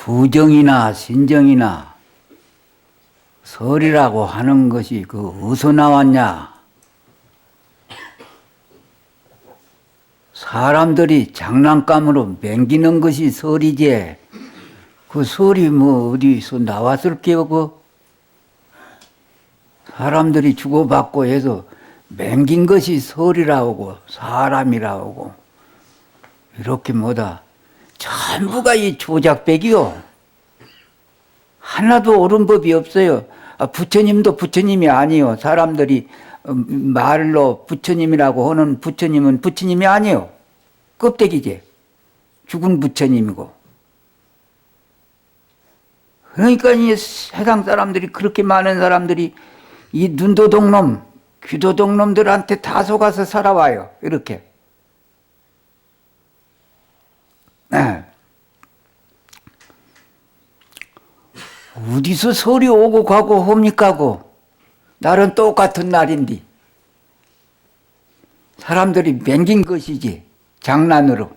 구정이나 신정이나 설이라고 하는 것이 어디서 나왔냐? 사람들이 장난감으로 맹기는 것이 설이지. 그 설이 어디서 나왔을 게요? 사람들이 주고받고 해서 맹긴 것이 설이라고 사람이라고 이렇게 전부가 이 조작백이요. 하나도 옳은 법이 없어요. 부처님도 부처님이 아니요. 사람들이 말로 부처님이라고 하는 부처님은 부처님이 아니요. 껍데기지. 죽은 부처님이고. 그러니까 이 세상 사람들이 그렇게 많은 사람들이 이 눈도둑놈, 귀도둑놈들한테 다 속아서 살아와요. 이렇게. 어디서 설이 오고 가고 홈니까고 날은 똑같은 날인데 사람들이 맹긴 것이지 장난으로.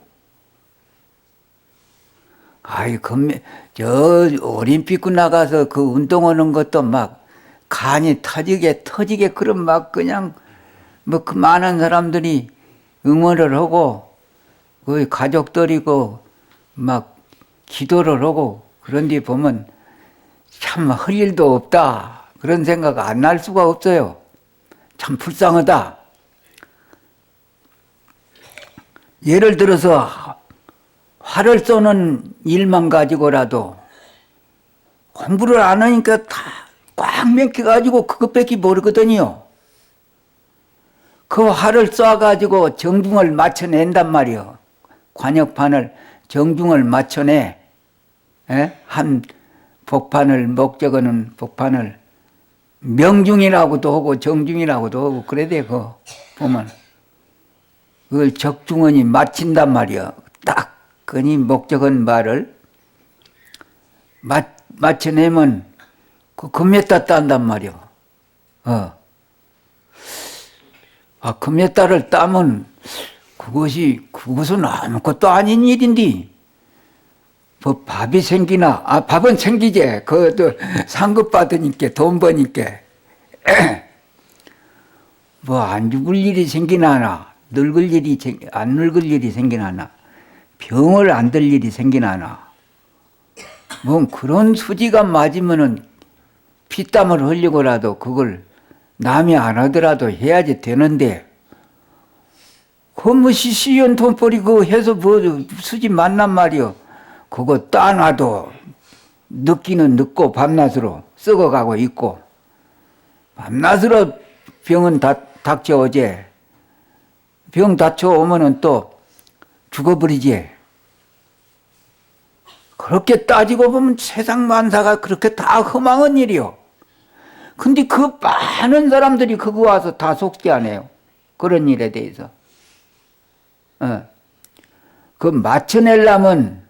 올림픽 나가서 그 운동하는 것도 막 간이 터지게 그런 그냥 그 많은 사람들이 응원을 하고 그 가족들이고 막 기도를 하고 그런 데 보면 참 할 일도 없다 그런 생각 안 날 수가 없어요. 참 불쌍하다. 예를 들어서 활을 쏘는 일만 가지고라도 공부를 안 하니까 다 꽉 맥혀가지고 그것밖에 모르거든요. 그 활을 쏴가지고 정중을 맞춰낸단 말이요. 관역판을 정중을 맞춰내. 한 복판을 목적어는 복판을 명중이라고도 하고 정중이라고도 하고 그래 돼. 보면 그걸 적중원이 맞힌단 말이야. 딱 그니 목적은 말을 맞춰내면 금메달 딴단 말이야. 금메달을 따면 그것은 아무것도 아닌 일인데 밥이 생기나? 밥은 생기지. 상급 받으니까 돈 버니까 안 죽을 일이 생기나? 안 늙을 일이 생기나? 병을 안 들 일이 생기나? 그런 수지가 맞으면은 피땀을 흘리고라도 그걸 남이 안 하더라도 해야지 되는데 시시연 돈벌이 해서 수지 맞란 말이요. 그거 따놔도 늦기는 늦고 밤낮으로 썩어가고 있고 밤낮으로 병은 닥쳐오지. 병 닥쳐오면은 또 죽어버리지. 그렇게 따지고 보면 세상 만사가 그렇게 다 허망한 일이요. 근데 그 많은 사람들이 그거 와서 다 속지 않아요. 그런 일에 대해서. 그 맞춰내려면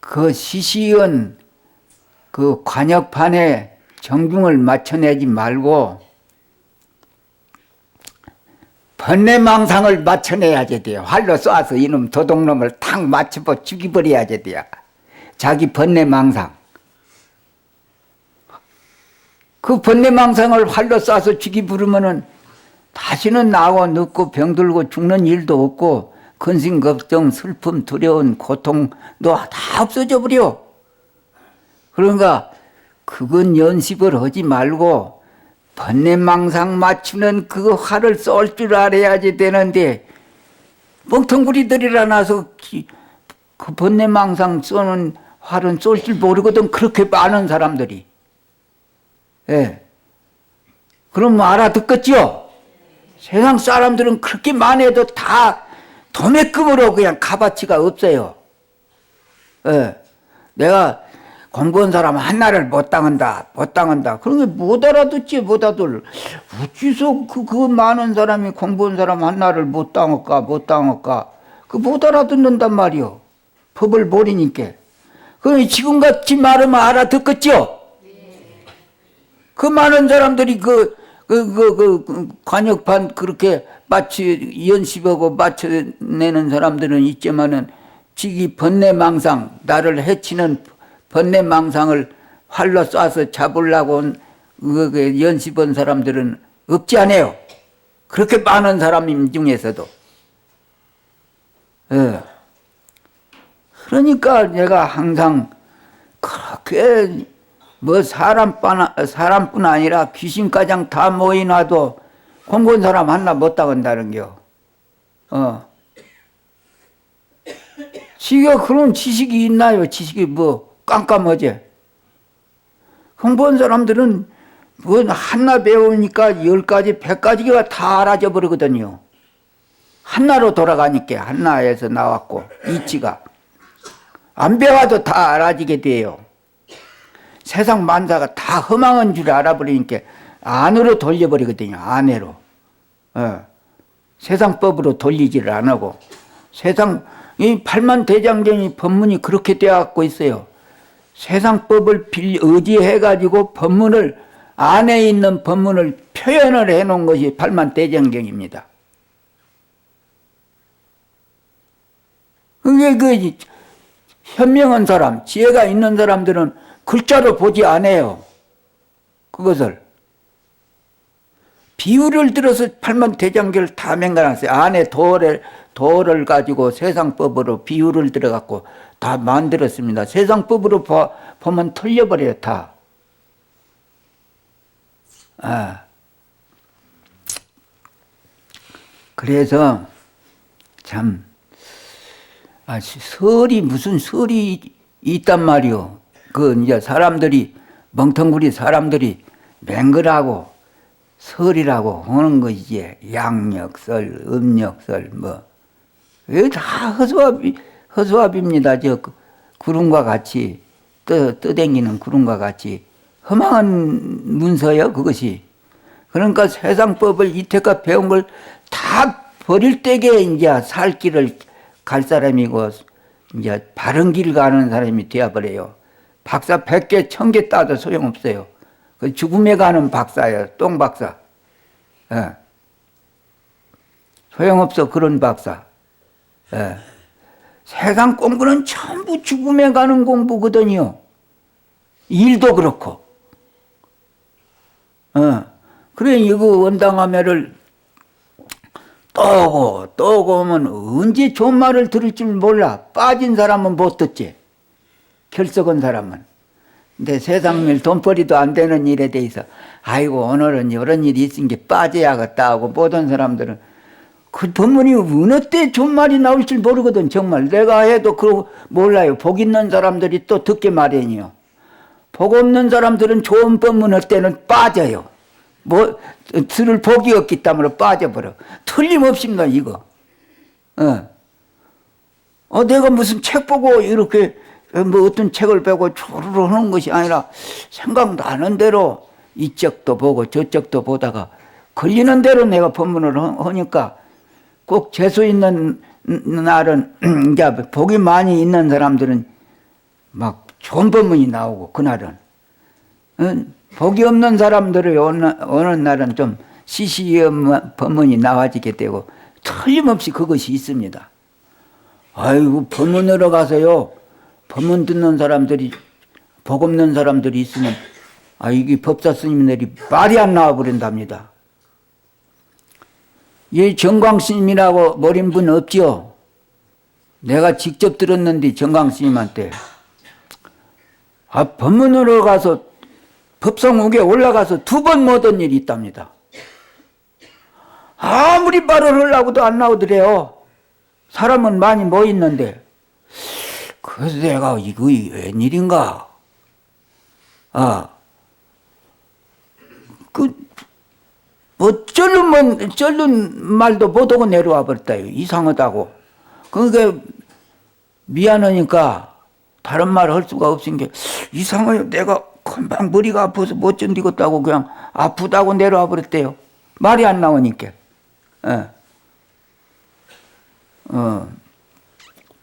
그 시시한 그 관역판에 정중을 맞춰내지 말고 번뇌망상을 맞춰내야지 돼요. 활로 쏴서 이놈 도둑놈을 탁 맞춰서 죽여버려야지 돼요. 자기 번뇌망상. 그 번뇌망상을 활로 쏴서 죽여버리면은 다시는 나고 늙고 병들고 죽는 일도 없고 근심, 걱정, 슬픔, 두려움, 고통 너 다 없어져 버려. 그러니까 그건 연습을 하지 말고 번뇌망상 맞추는 그 활을 쏠 줄 알아야지 되는데 멍텅구리들이라 나서 그 번뇌망상 쏘는 활은 쏠 줄 모르거든. 그렇게 많은 사람들이. 그럼 알아듣겠지요? 세상 사람들은 그렇게 많아도 다 도매금으로 그냥 값어치가 없어요. 내가 공부한 사람 하나를 못 당한다. 그런 게 못 알아듣지, 못 알아들. 어찌서 그 많은 사람이 공부한 사람 하나를 못 당할까? 못 알아듣는단 말이요. 법을 모르니까. 그럼 지금같이 말하면 알아듣겠죠? 그 많은 사람들이 관역판 그렇게 연습하고 맞춰내는 사람들은 있지만은 지기 번뇌망상, 나를 해치는 번뇌망상을 활로 쏴서 잡으려고 온 연습한 사람들은 없지 않아요. 그렇게 많은 사람 중에서도. 예. 그러니까 내가 항상 그렇게 뭐 사람뿐 아니라 귀신가장 다 모이놔도 공부한 사람 하나 못 따간다는겨. 지가 그런 지식이 있나요? 지식이 뭐 깜깜하지. 공부한 사람들은 뭐 하나 배우니까 10가지, 100가지가 다 알아져 버리거든요. 하나로 돌아가니까 하나에서 나왔고 이치가 안 배워도 다 알아지게 돼요. 세상 만사가 다 허망한 줄 알아버리니까 안으로 돌려버리거든요. 안으로. 세상법으로 돌리지를 안 하고 세상 이 팔만대장경이 법문이 그렇게 되어갖고 있어요. 세상법을 의지해가지고 법문을 안에 있는 법문을 표현을 해놓은 것이 팔만대장경입니다. 그게 그 현명한 사람, 지혜가 있는 사람들은 글자로 보지 않아요. 그것을. 비유를 들어서 팔만대장경을 다 맹가놨어요. 안에 도를 가지고 세상법으로 비유를 들어갖고 다 만들었습니다. 세상법으로 보면 틀려버려요, 다. 그래서 참 설이 무슨 설이 있단 말이오. 그 이제 사람들이 멍텅구리 사람들이 맹글하고 설이라고 하는 것이지. 양력설, 음력설 뭐 이거 다 허수아비입니다. 저 구름과 같이 떠댕기는 구름과 같이 허망한 문서요 그것이. 그러니까 세상법을 이태껏 배운 걸 다 버릴 때게 이제 살 길을 갈 사람이고 이제 바른 길 가는 사람이 되어버려요. 박사 100개 1000개 따도 소용없어요. 그 죽음에 가는 박사예요. 똥박사. 예. 소용없어 그런 박사. 예. 세상 공부는 전부 죽음에 가는 공부거든요. 일도 그렇고. 그래 이거 원당함회를 또 오면 언제 좋은 말을 들을 줄 몰라. 빠진 사람은 못 듣지. 결석한 사람은. 근데 세상일 돈벌이도 안 되는 일에 대해서 아이고 오늘은 이런 일이 있은 게 빠져야겠다 하고 모든 사람들은 그 법문이 어느 때 좋은 말이 나올 줄 모르거든. 정말 내가 해도 그러고 몰라요. 복 있는 사람들이 또 듣게 마련이요. 복 없는 사람들은 좋은 법문 할 때는 빠져요. 뭐 들을 복이 없기 때문에 빠져버려. 틀림없습니다 이거. 내가 무슨 책 보고 이렇게 뭐 어떤 책을 빼고 조르르 하는 것이 아니라 생각나는 대로 이쪽도 보고 저쪽도 보다가 걸리는 대로 내가 법문을 하니까 꼭 재수 있는 날은 이제 복이 많이 있는 사람들은 막 좋은 법문이 나오고 그날은 복이 없는 사람들이 어느 날은 좀 시시한 법문이 나와지게 되고 틀림없이 그것이 있습니다. 아이고 법문으로 가서요 법문 듣는 사람들이 복 없는 사람들이 있으면 이게 법사 스님들이 말이 안 나와 버린답니다. 이 정광 스님이라고 모린 분 없죠? 내가 직접 들었는데 정광 스님한테 법문으로 가서 법성욱에 올라가서 2번 못 한 일이 있답니다. 아무리 말을 하려고도 안 나오더래요. 사람은 많이 모였는데. 그래서 내가 이거 웬일인가? 쩔는 말도 못하고 내려와 버렸다요. 이상하다고. 그러니까 미안하니까 다른 말 할 수가 없은 게 이상해요. 내가 금방 머리가 아파서 못 견디겠다고 그냥 아프다고 내려와 버렸대요. 말이 안 나오니까.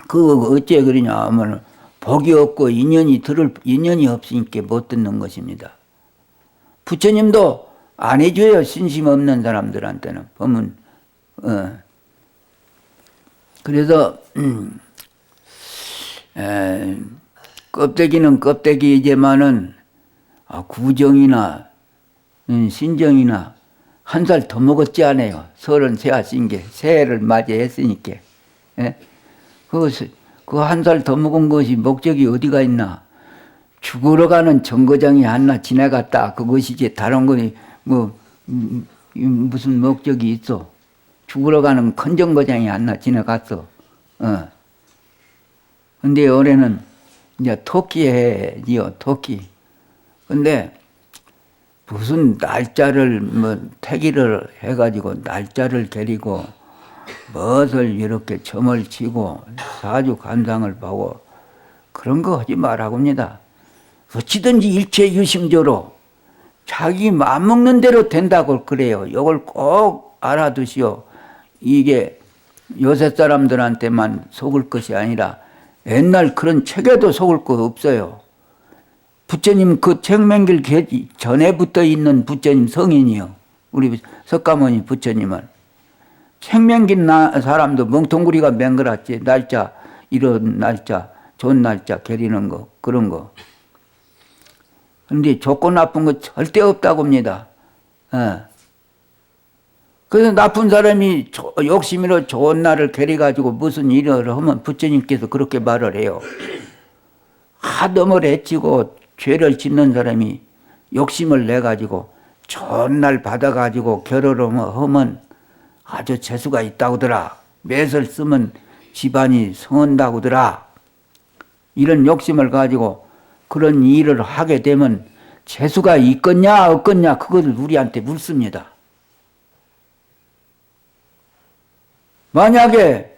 그 어째 그러냐 하면 복이 없고 인연이 없으니까 못 듣는 것입니다. 부처님도 안 해줘요. 신심 없는 사람들한테는 법문. 그래서 껍데기는 껍데기이지만은 구정이나 신정이나 한 살 더 먹었지 않아요. 33살 찐 게 새해를 맞이했으니까. 예? 그 한 살 더 먹은 것이 목적이 어디가 있나? 죽으러 가는 정거장이 하나 지나갔다. 그것이지 다른 거니 무슨 목적이 있어? 죽으러 가는 큰 정거장이 하나 지나갔어. 근데 올해는 이제 토끼해지요, 토끼. 근데 무슨 날짜를 태기를 해가지고 날짜를 데리고 무엇을 이렇게 점을 치고 사주 감상을 보고 그런 거 하지 말라고입니다. 어찌든지 일체유심조로 자기 마음먹는 대로 된다고 그래요. 이걸 꼭 알아두시오. 이게 요새 사람들한테만 속을 것이 아니라 옛날 그런 책에도 속을 거 없어요. 부처님 그 책맹길 전에부터 있는 부처님 성인이요. 우리 석가모니 부처님은. 책맹긴 사람도 멍텅구리가 맹글었지. 날짜, 이런 날짜, 좋은 날짜 게리는 거, 그런 거. 근데 좋고 나쁜 거 절대 없다고 합니다. 그래서 나쁜 사람이 욕심으로 좋은 날을 게려가지고 무슨 일을 하면 부처님께서 그렇게 말을 해요. 너무 해치고 죄를 짓는 사람이 욕심을 내가지고 좋은 날 받아가지고 결혼을 하면 아주 재수가 있다고더라. 매설 쓰면 집안이 성한다고더라. 이런 욕심을 가지고 그런 일을 하게 되면 재수가 있겠냐 없겠냐 그것을 우리한테 묻습니다. 만약에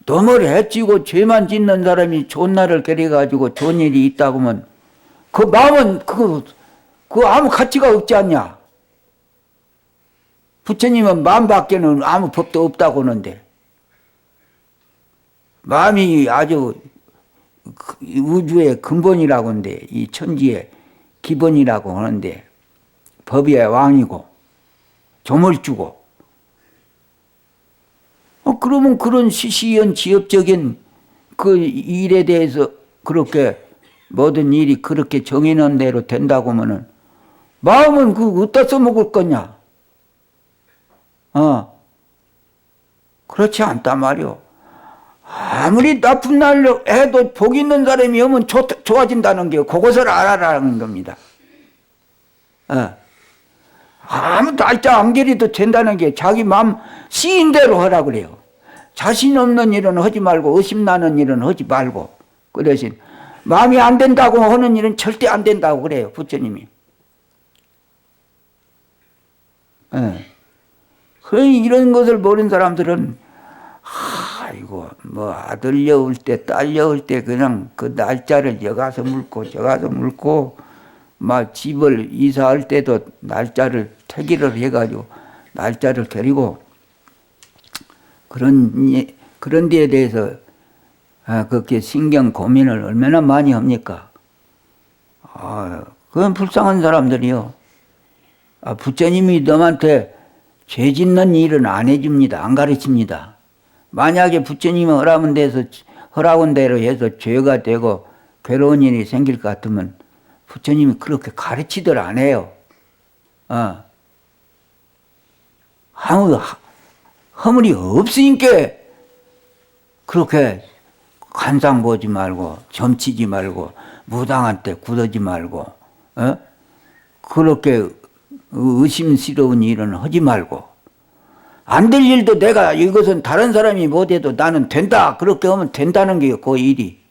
너무 해치고 죄만 짓는 사람이 좋은 날을 겨려가지고 좋은 일이 있다고 하면 그 마음은 그거 아무 가치가 없지 않냐. 부처님은 마음밖에는 아무 법도 없다고 하는데 마음이 아주 우주의 근본이라고 하는데 이 천지의 기본이라고 하는데 법의 왕이고 조물주고 그러면 그런 시시한 지엽적인 그 일에 대해서 그렇게 모든 일이 그렇게 정해놓은 대로 된다고 하면은 마음은 어디다 써먹을 거냐? 그렇지 않단 말이오. 아무리 나쁜 날로 해도 복 있는 사람이 오면 좋아진다는 게 그것을 알아라는 겁니다. 아무 날짜 안 게려도 된다는 게 자기 마음 시인대로 하라 그래요. 자신 없는 일은 하지 말고 의심나는 일은 하지 말고 그 대신 마음이 안 된다고 하는 일은 절대 안 된다고 그래요. 부처님이. 이런 것을 모르는 사람들은 아이고 아들 여울 때 딸 여울 때 그냥 그 날짜를 여가서 물고 저가서 물고 막 집을 이사할 때도 날짜를 태기를 해가지고 날짜를 겨리고 그런 데에 대해서 그렇게 신경 고민을 얼마나 많이 합니까? 그건 불쌍한 사람들이요. 부처님이 너한테 죄 짓는 일은 안 해줍니다. 안 가르칩니다. 만약에 부처님이 허락한 대로 해서 죄가 되고 괴로운 일이 생길 것 같으면 부처님이 그렇게 가르치들 안 해요. 아무 허물이 없으니까 그렇게 관상 보지 말고 점치지 말고 무당한 때 굳어지 말고 그렇게 의심스러운 일은 하지 말고 안 될 일도 내가 이것은 다른 사람이 못해도 나는 된다 그렇게 하면 된다는 게요. 그 일이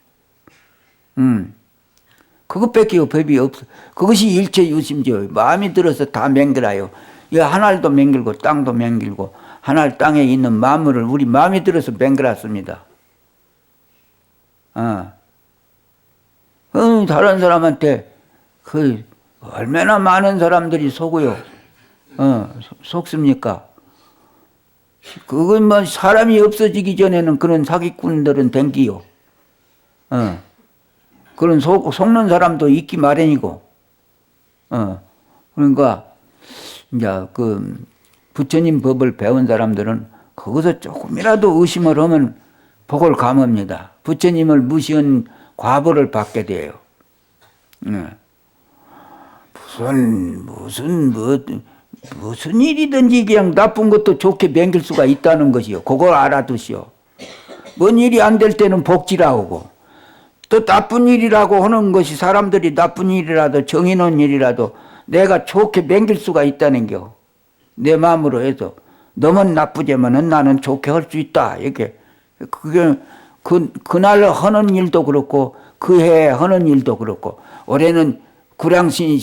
그것밖에 법이 없어. 그것이 일체유심죠. 마음이 들어서 다 맹글어요. 이 하늘도 맹글고 땅도 맹글고 하늘 땅에 있는 만물을 우리 마음이 들어서 맹글었습니다. 다른 사람한테 얼마나 많은 사람들이 속어요. 속습니까? 그건 사람이 없어지기 전에는 그런 사기꾼들은 댕기요. 그런 속는 사람도 있기 마련이고. 그러니까 이제 부처님 법을 배운 사람들은 거기서 조금이라도 의심을 하면 복을 감합니다. 부처님을 무시한 과보를 받게 돼요. 무슨 일이든지 그냥 나쁜 것도 좋게 맹길 수가 있다는 것이요. 그걸 알아두시오. 뭔 일이 안 될 때는 복지라고, 또 나쁜 일이라고 하는 것이 사람들이 나쁜 일이라도 정해놓은 일이라도 내가 좋게 맹길 수가 있다는 겨. 내 마음으로 해서 너만 나쁘지만은 나는 좋게 할 수 있다. 이렇게 그게 그날 하는 일도 그렇고 그 해에 하는 일도 그렇고 올해는 구량신이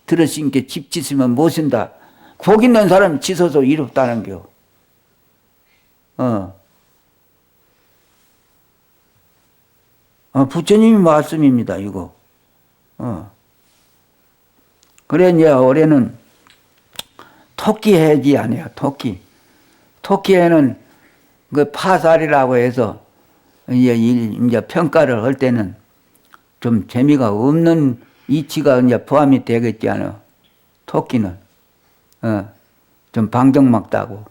들으신 게 집 짓으면 못 쓴다. 복 있는 사람이 짓어서 이롭다는 겨. 부처님이 말씀입니다, 이거. 그래, 이제 올해는 토끼 해지 아니야, 토끼. 토끼에는 그 파살이라고 해서 이제 평가를 할 때는 좀 재미가 없는 이치가 이제 포함이 되겠지 않아. 토끼는. 좀 방정맞다고.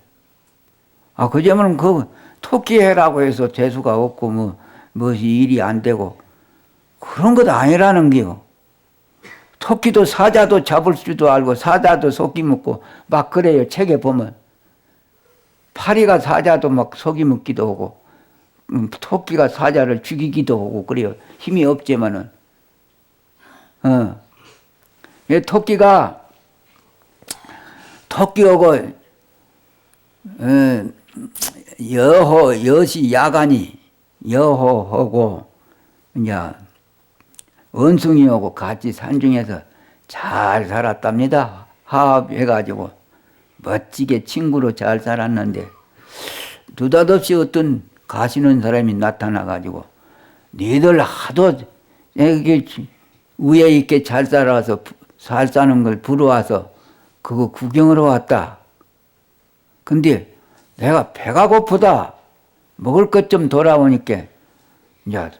그러면 그 토끼 해라고 해서 재수가 없고 무엇이 일이 안 되고 그런 것 아니라는 게요. 토끼도 사자도 잡을 줄도 알고 사자도 속이 먹고 막 그래요. 책에 보면 파리가 사자도 막 속이 먹기도 하고 토끼가 사자를 죽이기도 하고 그래요. 힘이 없지만은 토끼하고 여시 야간이 여호하고 이제 원숭이하고 같이 산중에서 잘 살았답니다. 화합해가지고 멋지게 친구로 잘 살았는데 느닷없이 어떤 가시는 사람이 나타나가지고 니들 하도 우애 있게 잘 살아서 잘 사는 걸 부러워서 그거 구경하러 왔다. 근데 내가 배가 고프다. 먹을 것 좀 돌아오니까 이제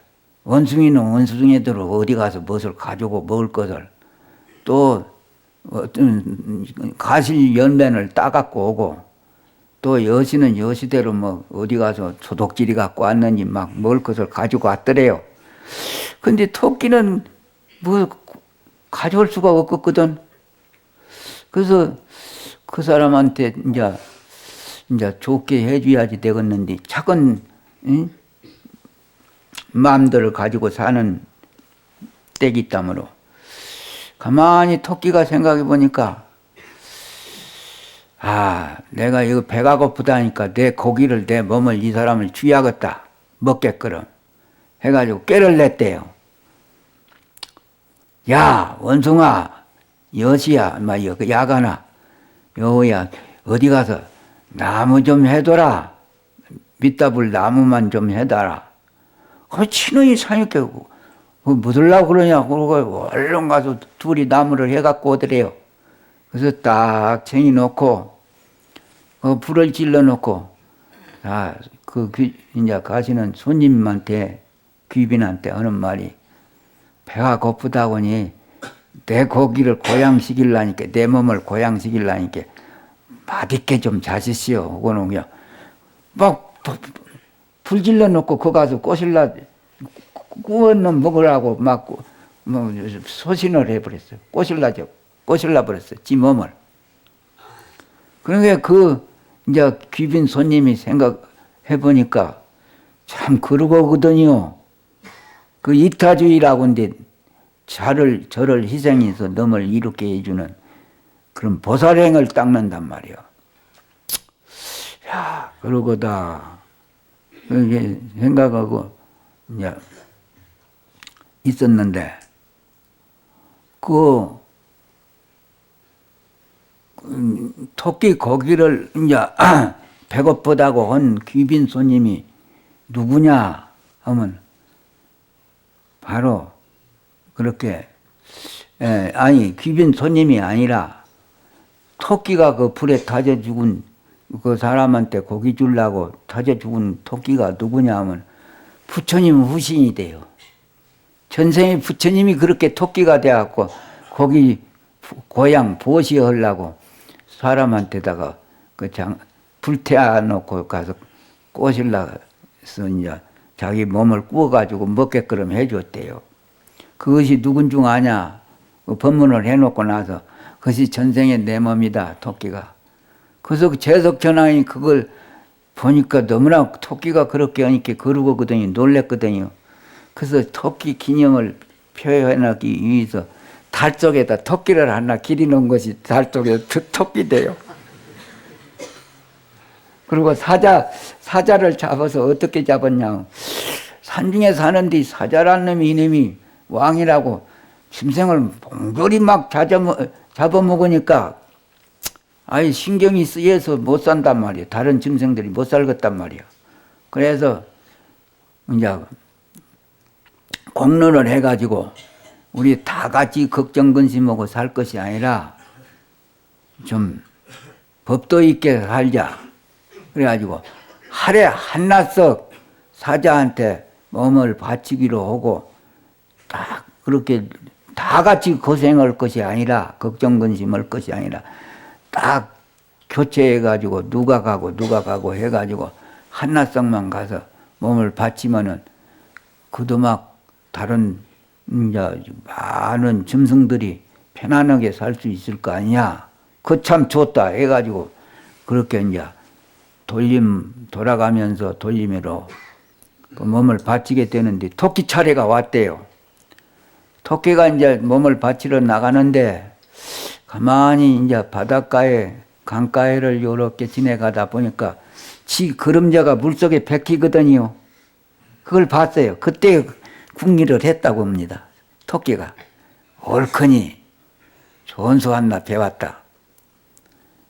원숭이는 원숭이대로 어디 가서 무엇을 가지고 먹을 것을 또 가실 연면을 따갖고 오고 또 여시는 여시대로 뭐 어디 가서 소독질이 갖고 왔는지 막 먹을 것을 가지고 왔더래요. 근데 토끼는 뭐 가져올 수가 없거든. 그래서 그 사람한테 이제 좋게 해줘야지 되겠는데 작은 마음들을 가지고 사는 때기 때문에 가만히 토끼가 생각해 보니까 내가 이거 배가 고프다니까 내 고기를 내 몸을 이 사람을 쥐야겠다 먹게끔 해가지고 꾀를 냈대요. 야 원숭아 여시야 야간아 여우야 어디 가서 나무 좀 해둬라. 밑다불 나무만 좀 해놔라. 친히 사니까 묻으려고 그러냐고 그러고 얼른 가서 둘이 나무를 해갖고 오더래요. 그래서 딱 챙겨놓고 불을 질러놓고 이제 가시는 손님한테 귀빈한테 하는 말이 배가 고프다고니 내 고기를 고양시키려니까 내 몸을 고양시키려니까 맛있게 좀 자시시오. 그거는 그냥 막 불 질러놓고 거 가서 꼬실라 구워놓은 먹으라고 막 소신을 해버렸어요. 꼬실라 버렸어요. 지 몸을. 그러니까 이제 귀빈 손님이 생각해 보니까 참 그러거든요. 그 이타주의라고 하는데 저를 희생해서 넘을 이롭게 해주는 그런 보살행을 닦는단 말이요. 야, 그러고다. 그렇게 생각하고 이제 있었는데 토끼 고기를 이제 배고프다고 한 귀빈 손님이 누구냐 하면 바로 그렇게 귀빈 손님이 아니라 토끼가 그 불에 타져 죽은 그 사람한테 고기 주려고 타져 죽은 토끼가 누구냐 하면 부처님 후신이 돼요. 전생에 부처님이 그렇게 토끼가 돼갖고 고기 고향 보시 하려고 사람한테다가 불태워 놓고 가서 꼬실라 이제 자기 몸을 구워가지고 먹게끔 해줬대요. 그것이 누군 중 아냐? 그 법문을 해놓고 나서 그것이 전생의 내 몸이다, 토끼가. 그래서 그 재석천왕이 그걸 보니까 너무나 토끼가 그렇게 하니까 그러거든요. 놀랬거든요. 그래서 토끼 기념을 표현하기 위해서 달 쪽에다 토끼를 하나 기리는 것이 달 쪽에 토끼 돼요. 그리고 사자를 잡아서 어떻게 잡았냐. 산중에 사는데 사자라는 놈이 이놈이 왕이라고 짐승을 몽졸이 막 잡아먹으니까 아이 신경이 쓰여서 못 산단 말이야. 다른 짐승들이 못 살겠단 말이야. 그래서 이제 공론을 해가지고 우리 다 같이 걱정 근심하고 살 것이 아니라 좀 법도 있게 살자. 그래가지고 하루에 한낮석 사자한테 몸을 바치기로 하고 딱 그렇게 다 같이 고생할 것이 아니라 걱정 근심할 것이 아니라 딱 교체해가지고 누가 가고 해가지고 한낮석만 가서 몸을 바치면은 그도 막 다른 이제 많은 짐승들이 편안하게 살 수 있을 거 아니야. 그 참 좋다 해가지고 그렇게 이제 돌아가면서 돌림으로 그 몸을 바치게 되는데 토끼 차례가 왔대요. 토끼가 이제 몸을 바치러 나가는데 가만히 이제 바닷가에 강가에를 요렇게 지내가다 보니까 지 그림자가 물속에 베끼거든요. 그걸 봤어요. 그때 궁리를 했다고 합니다. 토끼가 옳거니 좋은 수 하나 배웠다.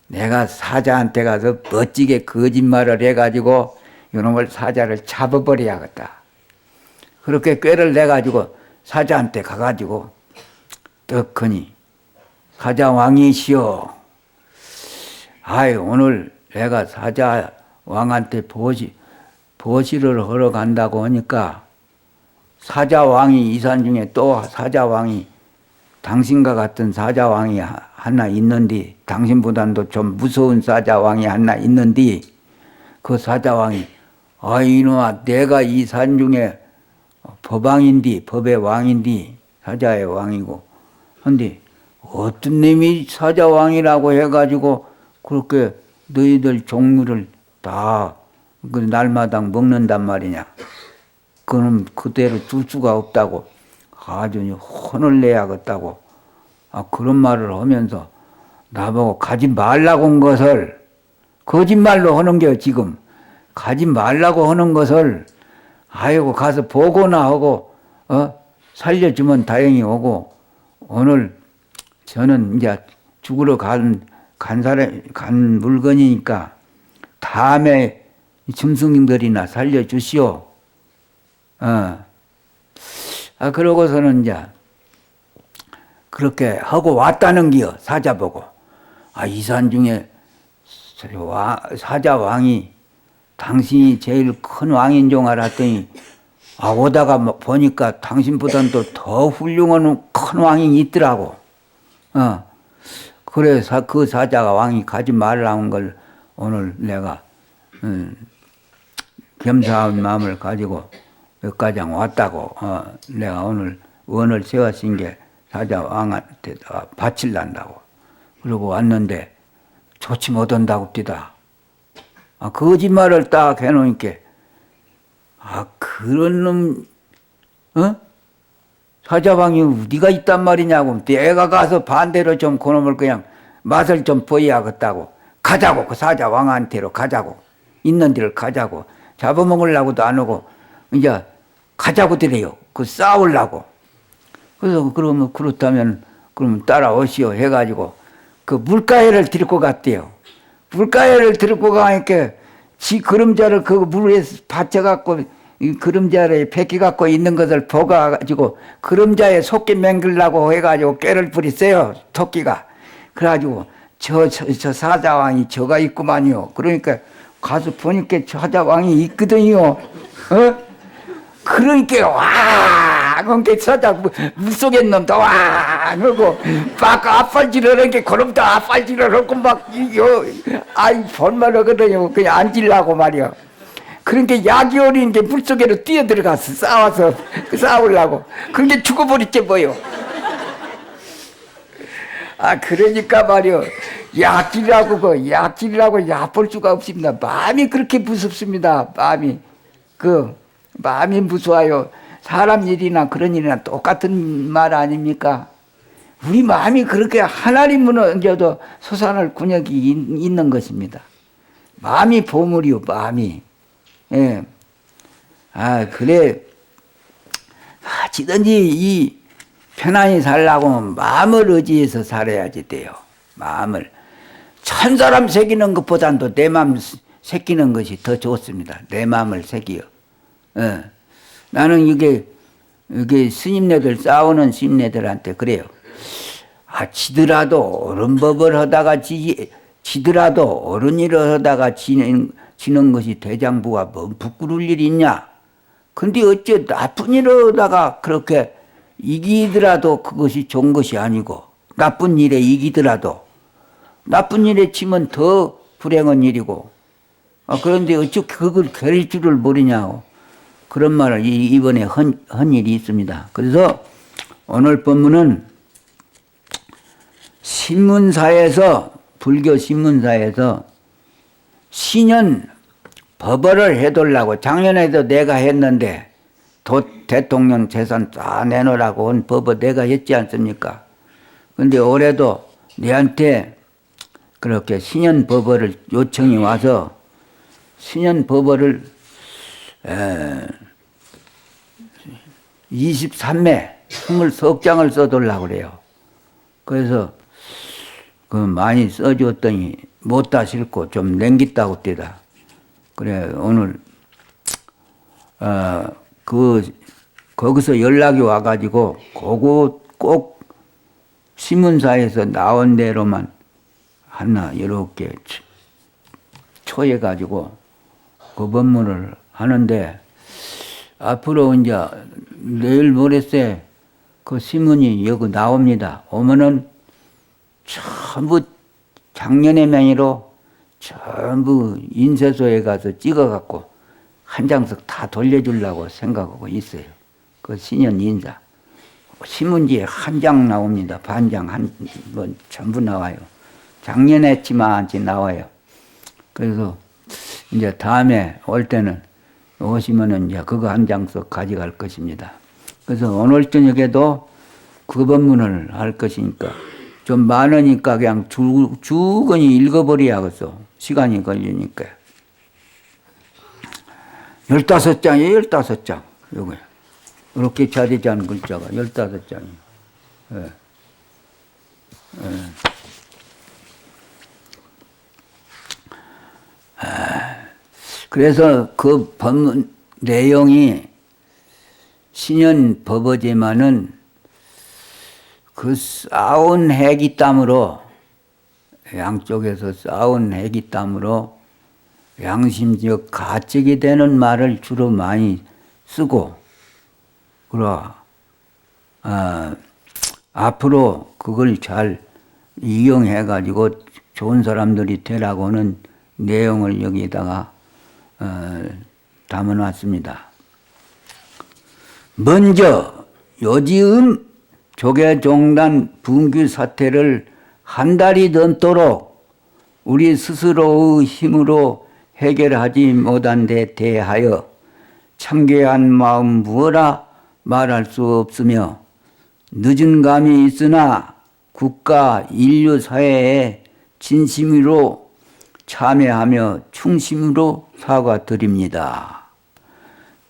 내가 사자한테 가서 멋지게 거짓말을 해가지고 이놈을 사자를 잡아버려야겠다. 그렇게 꾀를 내가지고 사자한테 가가지고 떡하니 사자 왕이시여, 아이 오늘 내가 사자 왕한테 보시를 하러 간다고 하니까 사자 왕이 이 산 중에 또 사자 왕이 당신과 같은 사자 왕이 하나 있는데 당신보다도 좀 무서운 사자 왕이 하나 있는데 그 사자 왕이 아 이놈아 내가 이 산 중에 법왕인디 법의 왕인디 사자의 왕이고 근데 어떤 놈이 사자 왕이라고 해가지고 그렇게 너희들 종류를 다 그 날마당 먹는단 말이냐. 그럼 그대로 둘 수가 없다고 아주 혼을 내야겠다고 그런 말을 하면서 나보고 가지 말라고 한 것을 거짓말로 하는 게 지금 가지 말라고 하는 것을 아이고 가서 보고나 하고 살려주면 다행히 오고 오늘 저는 이제 죽으러 간 물건이니까 다음에 짐승들이나 살려주시오. 그러고서는 이제 그렇게 하고 왔다는 기요. 사자 보고 이 산 중에 사자 왕이 당신이 제일 큰 왕인 줄 알았더니 오다가 보니까 당신보다도 더 훌륭한 큰 왕이 있더라고. 그래서 그 사자가 왕이 가지 말라는 걸 오늘 내가 겸사한 마음을 가지고 여기까지 왔다고 내가 오늘 원을 세웠은 게 사자 왕한테 바칠란다고 그러고 왔는데 좋지 못한다고 띠다. 거짓말을 딱 해놓으니까 그런 놈 사자왕이 네가 있단 말이냐고 내가 가서 반대로 좀 그놈을 그냥 맛을 좀 보여야겠다고 가자고 그 사자왕한테로 가자고 있는 데를 가자고 잡아먹으려고도 안 오고 이제 가자고 드려요. 그 싸우려고. 그래서 그러면 그렇다면 그럼 따라오시오 해가지고 그 물가에를 데리고 갔대요. 물가에를 데리고 가니까 지 그림자를 그 물에 받쳐갖고 이 그림자를 베끼갖고 있는 것을 보가지고 그림자에 속게 맹글라고 해가지고 꾀를 부렸어요. 토끼가. 그래가지고 저 사자왕이 저가 있구만요. 그러니까 가서 보니까 사자왕이 있거든요. 그러니까 와 그러니까 사자 물속에 놈도 와 하고 막 아빨질을 하니까 그놈도 아빨질을 하고 막 이거 본말 하거든요. 그냥 앉으려고 말이야. 그러니까 약이 어린 게 물속에로 뛰어들어가서 싸우려고. 그런데 죽어버렸지 뭐요. 그러니까 말이요. 약질이라고 얕볼 수가 없습니다. 마음이 그렇게 무섭습니다. 마음이 무서워요. 사람 일이나 그런 일이나 똑같은 말 아닙니까? 우리 마음이 그렇게 하나님 무너져도 솟아날 군역이 있는 것입니다. 마음이 보물이요, 마음이. 예. 그래. 지든지 이 편안히 살려고 마음을 의지해서 살아야지 돼요. 마음을. 천사람 새기는 것보다도 내 마음 새기는 것이 더 좋습니다. 내 마음을 새기요. 예. 나는 이게 스님네들 싸우는 스님네들한테 그래요. 지더라도 어른 법을 하다가 지더라도 어른 일을 하다가 지는 것이 대장부가 뭐 부끄러울 일이 있냐? 근데 어째 나쁜 일을 하다가 그렇게 이기더라도 그것이 좋은 것이 아니고, 나쁜 일에 이기더라도 나쁜 일에 치면 더 불행한 일이고, 그런데 어째 그걸 가릴 줄을 모르냐고 그런 말을 이번에 한 일이 있습니다. 그래서 오늘 본문은 신문사에서, 불교 신문사에서 신년 법어를 해달라고, 작년에도 내가 했는데 대통령 재산 다 내놓으라고 한 법어 내가 했지 않습니까? 근데 올해도 내한테 그렇게 신년 법어를 요청이 와서 신년 법어를 23매 20석 써달라고 그래요. 그래서 많이 써주었더니 못다 싫고 좀 냉깃다고 뛰다. 그래, 오늘 거기서 연락이 와가지고 그거 꼭 신문사에서 나온 대로만 하나 이렇게 초해가지고 그 법문을 하는데, 앞으로 이제 내일 모레새 그 신문이 여기 나옵니다. 오면은 전부 작년의 명의로 전부 인쇄소에 가서 찍어갖고 한 장씩 다 돌려주려고 생각하고 있어요. 그 신년 인사. 신문지에 한 장 나옵니다. 반장 전부 나와요. 작년에 했지만 나와요. 그래서 이제 다음에 올 때는 오시면은 이제 그거 한 장씩 가져갈 것입니다. 그래서 오늘 저녁에도 그 법문을 할 것이니까 좀 많으니까 그냥 주거니 읽어버려야겠어. 시간이 걸리니까. 15장이에요, 15장. 요거. 이렇게 자리지 않은 글자가 15장이에요. 예. 그래서 그 법문 내용이 신년 법어지만은 그 싸운 해기땀으로, 양쪽에서 싸운 해기땀으로 양심적 가책이 되는 말을 주로 많이 쓰고, 앞으로 그걸 잘 이용해가지고 좋은 사람들이 되라고는 내용을 여기다가 담아놨습니다. 먼저 요지음 조계종단 분규 사태를 한 달이 넘도록 우리 스스로의 힘으로 해결하지 못한 데 대하여 참괴한 마음 무어라 말할 수 없으며, 늦은 감이 있으나 국가 인류 사회에 진심으로 참여하며 충심으로 사과드립니다.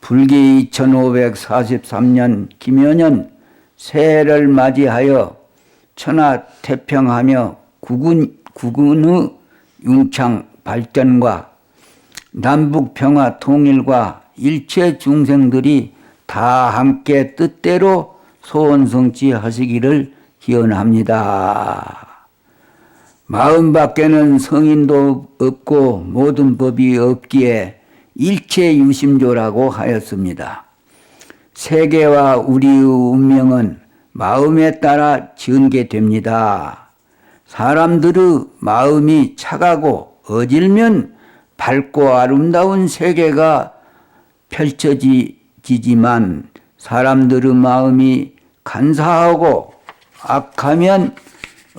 불기 2543년 김여년 새해를 맞이하여 천하태평하며 국군의 융창 발전과 남북평화 통일과 일체 중생들이 다 함께 뜻대로 소원 성취하시기를 기원합니다. 마음 밖에는 성인도 없고 모든 법이 없기에 일체 유심조라고 하였습니다. 세계와 우리의 운명은 마음에 따라 전개됩니다. 사람들의 마음이 차가고 어질면 밝고 아름다운 세계가 펼쳐지지만 사람들의 마음이 간사하고 악하면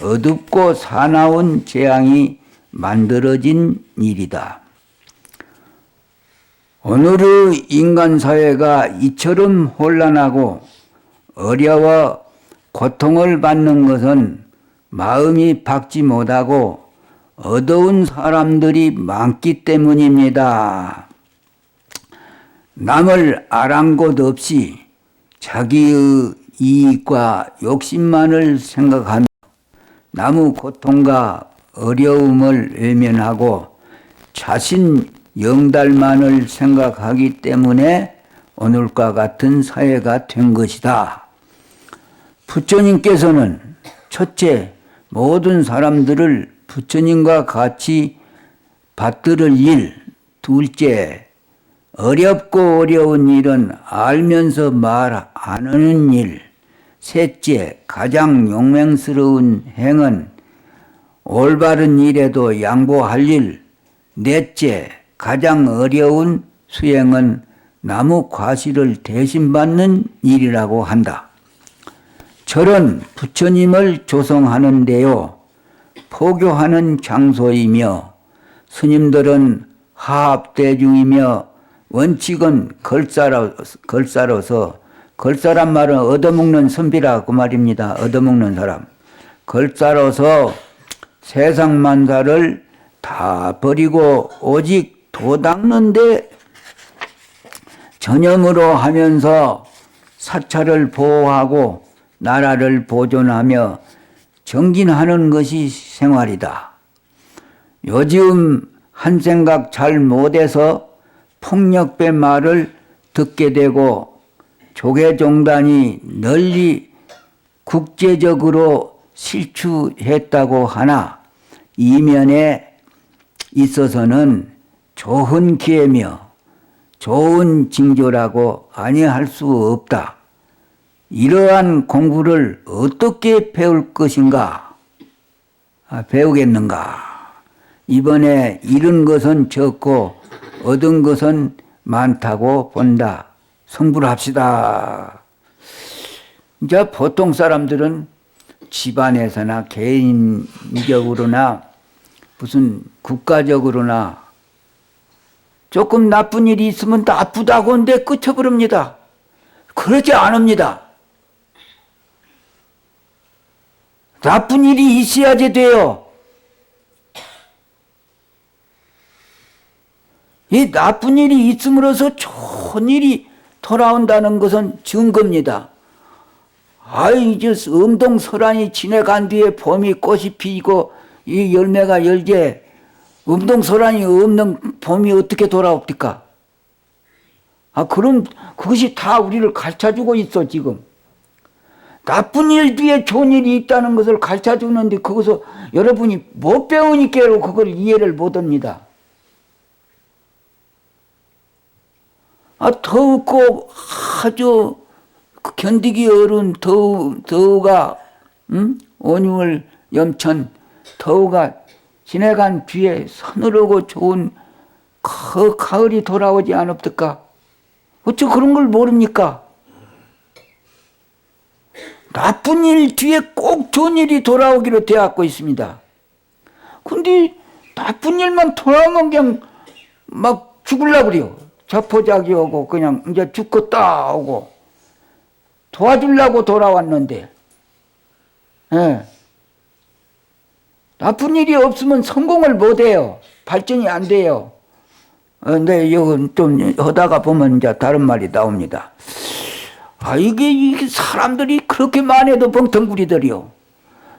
어둡고 사나운 재앙이 만들어진 일이다. 오늘의 인간 사회가 이처럼 혼란하고 어려워 고통을 받는 것은 마음이 밝지 못하고 어두운 사람들이 많기 때문입니다. 남을 아랑곳 없이 자기의 이익과 욕심만을 생각하며 남의 고통과 어려움을 외면하고 자신 영달만을 생각하기 때문에 오늘과 같은 사회가 된 것이다. 부처님께서는 첫째, 모든 사람들을 부처님과 같이 받들을 일, 둘째, 어렵고 어려운 일은 알면서 말 안 하는 일, 셋째, 가장 용맹스러운 행은 올바른 일에도 양보할 일, 넷째, 가장 어려운 수행은 나무 과실을 대신받는 일이라고 한다. 절은 부처님을 조성하는데요, 포교하는 장소이며 스님들은 하합대중이며 원칙은 걸사로서, 걸사란 말은 얻어먹는 선비라 그 말입니다. 얻어먹는 사람. 걸사로서 세상 만사를 다 버리고 오직 도 닦는데 전념으로 하면서 사찰을 보호하고 나라를 보존하며 정진하는 것이 생활이다. 요즘 한 생각 잘 못해서 폭력배 말을 듣게 되고 조계종단이 널리 국제적으로 실추했다고 하나 이면에 있어서는 좋은 기회며 좋은 징조라고 아니할 수 없다. 이러한 공부를 어떻게 배울 것인가? 배우겠는가? 이번에 잃은 것은 적고 얻은 것은 많다고 본다. 성불 합시다. 이제 보통 사람들은 집안에서나 개인적으로나 무슨 국가적으로나 조금 나쁜 일이 있으면 나쁘다고 하는데 끝쳐버립니다. 그러지 않습니다. 나쁜 일이 있어야지 돼요. 이 나쁜 일이 있음으로써 좋은 일이 돌아온다는 것은 증거입니다. 이제 음동설한이 지나간 뒤에 봄이 꽃이 피고 이 열매가 열게 음동설한이 없는 봄이 어떻게 돌아옵니까? 그럼 그것이 다 우리를 가르쳐주고 있어 지금. 나쁜 일 뒤에 좋은 일이 있다는 것을 가르쳐주는데 그것을 여러분이 못 배우니까 그걸 이해를 못합니다. 더웠고 아주 견디기 어려운 더우가 온유월 염천 더우가 지나간 뒤에 서늘하고 좋은 그 가을이 돌아오지 않았을까? 어쩌 그런 걸 모릅니까? 나쁜 일 뒤에 꼭 좋은 일이 돌아오기로 되어갖고 있습니다. 근데 나쁜 일만 돌아오면 그냥 막 죽으려고 그래요. 자포자기 오고 그냥 이제 죽겠다 오고 도와주려고 돌아왔는데 나쁜 일이 없으면 성공을 못해요. 발전이 안 돼요. 근데 이건 좀 하다가 보면 이제 다른 말이 나옵니다. 이게 사람들이 그렇게 많아도 벙텅구리들이요.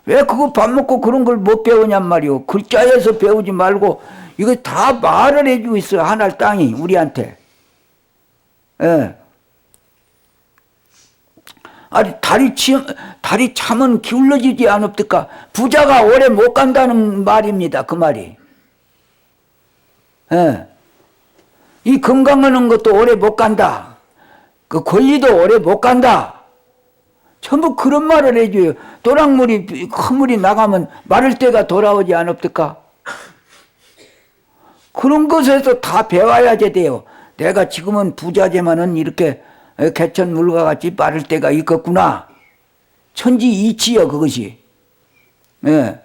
왜 그거 밥 먹고 그런 걸 못 배우냔 말이요. 글자에서 배우지 말고 이거 다 말을 해주고 있어요. 하늘 땅이 우리한테. 다리 참은 기울어지지 않습니까? 부자가 오래 못 간다는 말입니다. 그 말이. 이 건강하는 것도 오래 못 간다. 그 권리도 오래 못 간다. 전부 그런 말을 해줘요. 도랑물이 큰 물이 나가면 마를 때가 돌아오지 않습니까? 그런 것에서 다 배워야지 돼요. 내가 지금은 부자지만은 이렇게 개천 물과 같이 빠를 때가 있겠구나. 천지이치요, 그것이. 예.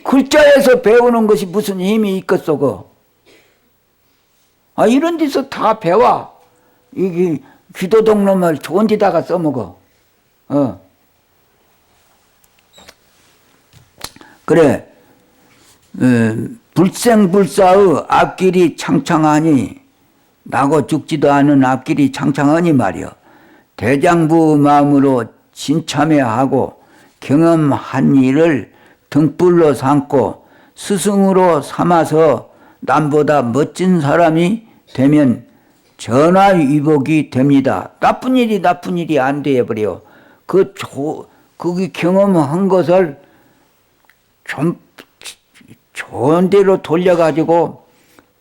글자에서 배우는 것이 무슨 힘이 있겠소, 이런 데서 다 배워. 이게 귀도덕 놈을 좋은 데다가 써먹어. 그래. 불생불사의 앞길이 창창하니, 나고 죽지도 않은 앞길이 창창하니 말이여. 대장부 마음으로 진참회하고 경험한 일을 등불로 삼고 스승으로 삼아서 남보다 멋진 사람이 되면 전화위복이 됩니다. 나쁜 일이 안 돼버려요. 그 경험한 것을 좀 좋은 대로 돌려가지고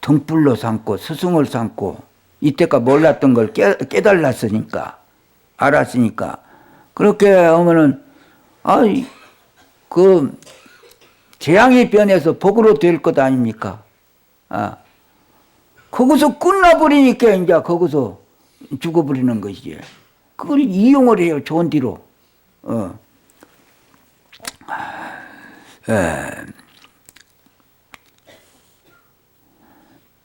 등불로 삼고 스승을 삼고 이때까지 몰랐던 걸 깨달았으니까 알았으니까 그렇게 하면은 그 재앙이 변해서 복으로 될 것 아닙니까? 거기서 끝나버리니까 이제 거기서 죽어버리는 것이지. 그걸 이용을 해요, 좋은 뒤로.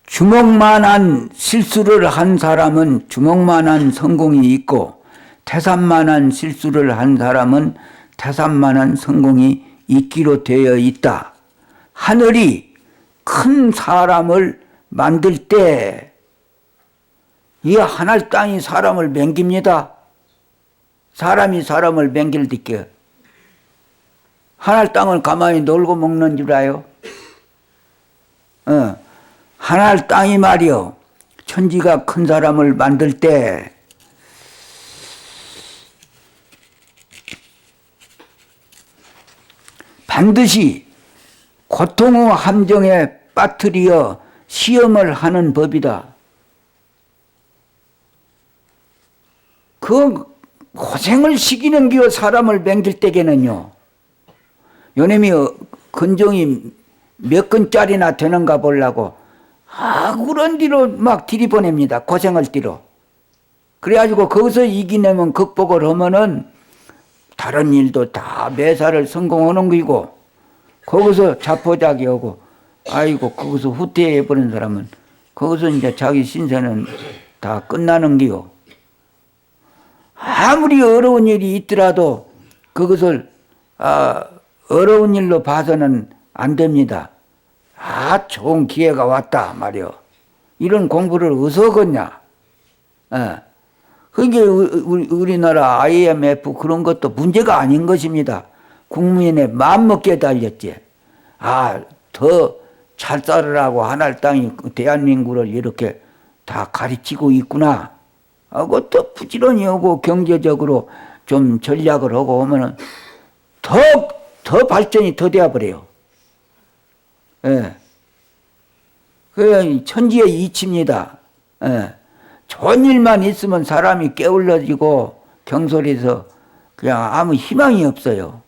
주먹만한 실수를 한 사람은 주먹만한 성공이 있고 태산만한 실수를 한 사람은 태산만한 성공이 있기로 되어 있다. 하늘이 큰 사람을 만들 때 이 하늘 땅이 사람을 맹깁니다. 사람이 사람을 맹길 때께 하늘 땅을 가만히 놀고 먹는 줄 아요? 하늘 땅이 말이요. 천지가 큰 사람을 만들 때 반드시 고통의 함정에 빠뜨려 시험을 하는 법이다. 그 고생을 시키는 게 사람을 맹길 때에는요. 요놈이 근종이 몇 근짜리나 되는가 보려고 그런 뒤로 막 들이보냅니다. 고생을 뒤로. 그래가지고 거기서 이기려면 극복을 하면은 다른 일도 다 매사를 성공하는 거이고 거기서 자포자기 하고 아이고 거기서 후퇴해버린 사람은 거기서 이제 자기 신세는 다 끝나는 거요. 아무리 어려운 일이 있더라도 그것을 어려운 일로 봐서는 안 됩니다. 좋은 기회가 왔다 말이요. 이런 공부를 어디서 하겠냐. 그게 우리나라 IMF 그런 것도 문제가 아닌 것입니다. 국민의 마음먹기에 달렸지. 더 잘 살으라고 하늘 땅이 대한민국을 이렇게 다 가르치고 있구나. 그것도 부지런히 하고 경제적으로 좀 전략을 하고 하면은 더 발전이 더 되어버려요. 그 천지의 이치입니다. 좋은 일만 있으면 사람이 게을러지고 경솔해서 그냥 아무 희망이 없어요.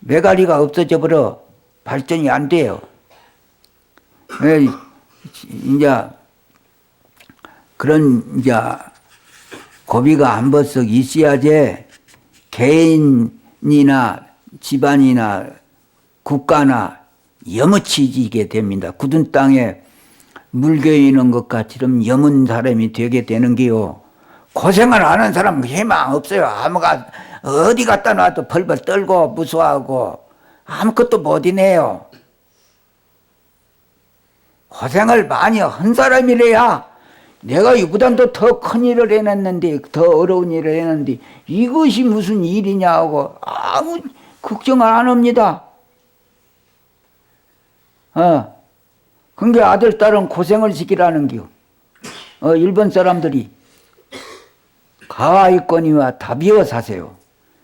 메가리가 없어져 버려 발전이 안 돼요. 이제 그런 이제 고비가 한 번씩 있어야지 개인이나 집안이나 국가나 여무치지게 됩니다. 굳은 땅에 물겨있는 것 같이럼 여문 사람이 되게 되는 게요. 고생을 하는 사람은 희망 없어요. 어디 갔다 놔도 벌벌 떨고 무서워하고 아무것도 못 이내요. 고생을 많이 한 사람이래야 내가 이보다도 더 큰 일을 해놨는데 더 어려운 일을 했는데 이것이 무슨 일이냐 하고 아무 걱정을 안 합니다. 그게 아들, 딸은 고생을 시키라는 겨. 일본 사람들이 가와이권이와 다비어 사세요.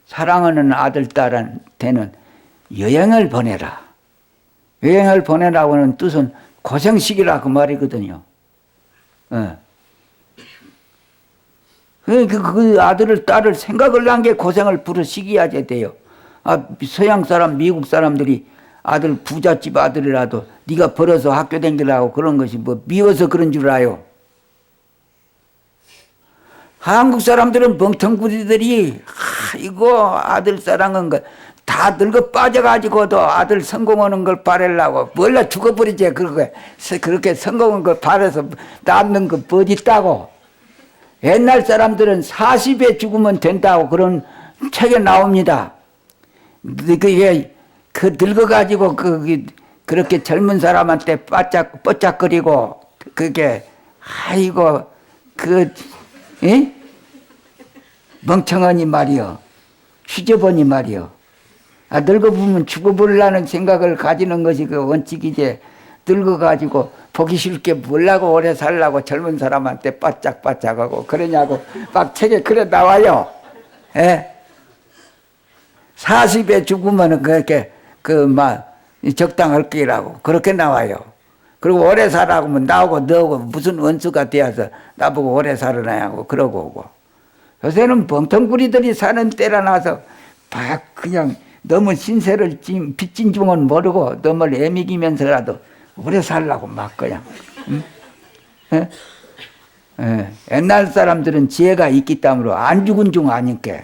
사랑하는 아들, 딸한테는 여행을 보내라. 여행을 보내라고 하는 뜻은 고생시키라 그 말이거든요. 그 아들을, 딸을 생각을 한 게 고생을 부르시켜야지 돼요. 서양 사람, 미국 사람들이 아들 부잣집 아들이라도 네가 벌어서 학교 다니라고 그런 것이 뭐 미워서 그런 줄 알아요. 한국 사람들은 멍텅구리들이 이거 아들 사랑은 다 늙어 빠져가지고도 아들 성공하는 걸 바라려고 몰라 죽어버리지. 그렇게 성공한 걸 바라서 남는 거 어디 있다고. 옛날 사람들은 40에 죽으면 된다고 그런 책에 나옵니다. 그게 늙어가지고 그렇게 젊은 사람한테 뻗짝거리고 그게 아이고 에? 멍청하니 말이여. 휘저보니 말이여. 늙어보면 죽어보려는 생각을 가지는 것이 그 원칙이지. 늙어가지고 보기 싫게 뭐라고 오래 살라고 젊은 사람한테 바짝바짝하고 그러냐고 막 책에 그래 나와요. 예? 40에 죽으면 그렇게 적당할 거라고 그렇게 나와요. 그리고 오래 살라고 하면 나오고 너하고 무슨 원수가 되어서 나보고 오래 살아나냐고 그러고 오고. 요새는 멍텅구리들이 사는 때라 나서 그냥 너무 신세를 빚진 중은 모르고 너무 애미기면서라도 오래 살라고 막 그냥. 응? 예? 예. 옛날 사람들은 지혜가 있기 때문에 안 죽은 중 아니까.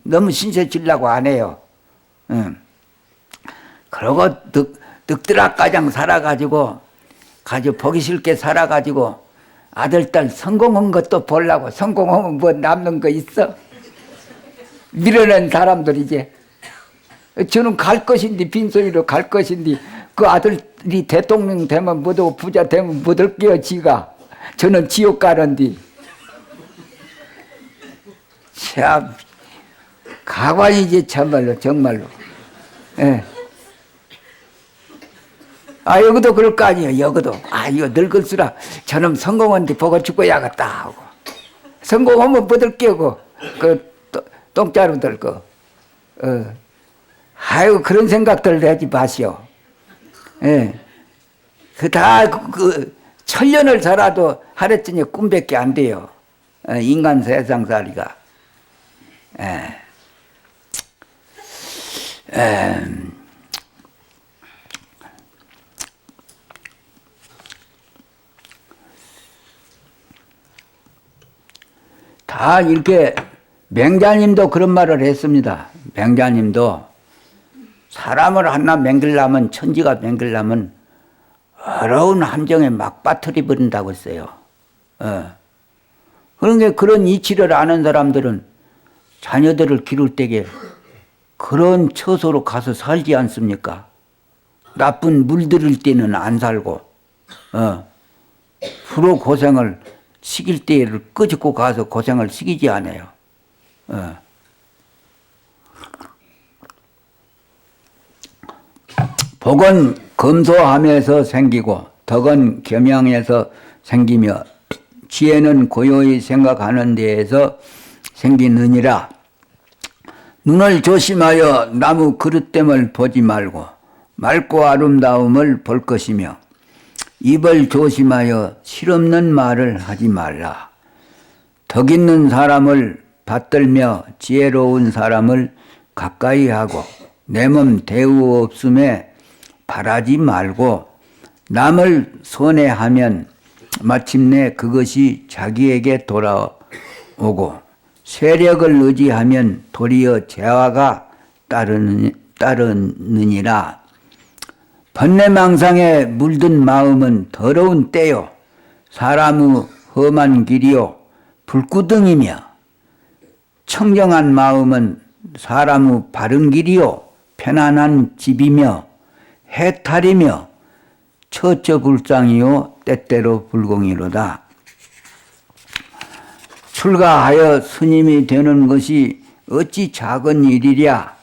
너무 신세 지려고 안 해요. 그러고 늑드락가장 살아가지고 보기 싫게 살아가지고 아들 딸 성공한 것도 보려고. 성공하면 뭐 남는 거 있어? 밀어낸 사람들이지. 저는 갈 것인데 빈소리로 갈 것인데 그 아들이 대통령 되면 못하고 부자 되면 못할게요 지가. 저는 지옥 가는데. 참 가관이지 참말로 정말로. 예. 여기도 그럴 거 아니에요. 여기도 이거 늙을수록 저놈 성공한데 보고 죽어야겠다 하고 성공하면 못할게요. 똥자루들 아이고 그런 생각들 하지 마시오. 예. 천년을 살아도 하루쯤에 꿈밖에 안 돼요. 인간 세상살이가. 다 이렇게 맹자님도 그런 말을 했습니다. 맹자님도 사람을 하나 맹글려면 천지가 맹글려면 어려운 함정에 막 빠뜨려 버린다고 했어요. 그러니까 그런 이치를 아는 사람들은 자녀들을 기를 때에 그런 처소로 가서 살지 않습니까? 나쁜 물들일 때는 안 살고 프로 고생을 시킬 때를 끄집고 가서 고생을 시키지 않아요. 복은 검소함에서 생기고 덕은 겸양에서 생기며 지혜는 고요히 생각하는 데에서 생기느니라. 눈을 조심하여 나무 그릇됨을 보지 말고 맑고 아름다움을 볼 것이며 입을 조심하여 실없는 말을 하지 말라. 덕 있는 사람을 받들며 지혜로운 사람을 가까이 하고 내 몸 대우 없음에 바라지 말고 남을 손해하면 마침내 그것이 자기에게 돌아오고 세력을 의지하면 도리어 재화가 따르느니라. 번뇌망상에 물든 마음은 더러운 때요 사람의 험한 길이요 불구덩이며 청정한 마음은 사람의 바른 길이요 편안한 집이며 해탈이며 처처불상이요 때때로 불공이로다. 출가하여 스님이 되는 것이 어찌 작은 일이랴.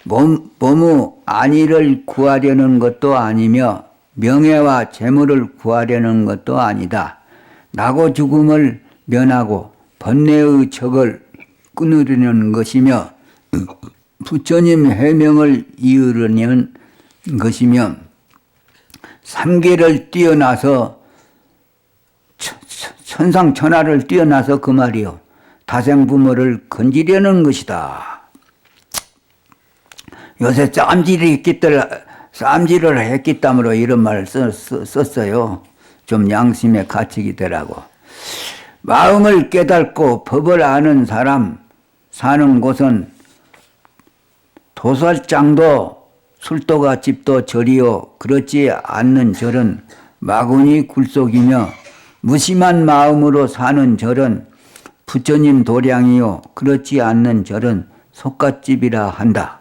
몸의 안위를 구하려는 것도 아니며 명예와 재물을 구하려는 것도 아니다. 나고 죽음을 면하고 번뇌의 척을 끊으려는 것이며 부처님 해명을 이으려는 것이며 삼계를 뛰어나서 천상천하를 뛰어나서 그 말이요 타생부모를 건지려는 것이다. 요새 쌈질을 했기 때문에 이런 말을 썼어요. 좀 양심의 가책이 되라고. 마음을 깨닫고 법을 아는 사람 사는 곳은 도살장도 술도가 집도 절이요 그렇지 않는 절은 마구니 굴속이며 무심한 마음으로 사는 절은 부처님 도량이요 그렇지 않는 절은 속갓집이라 한다.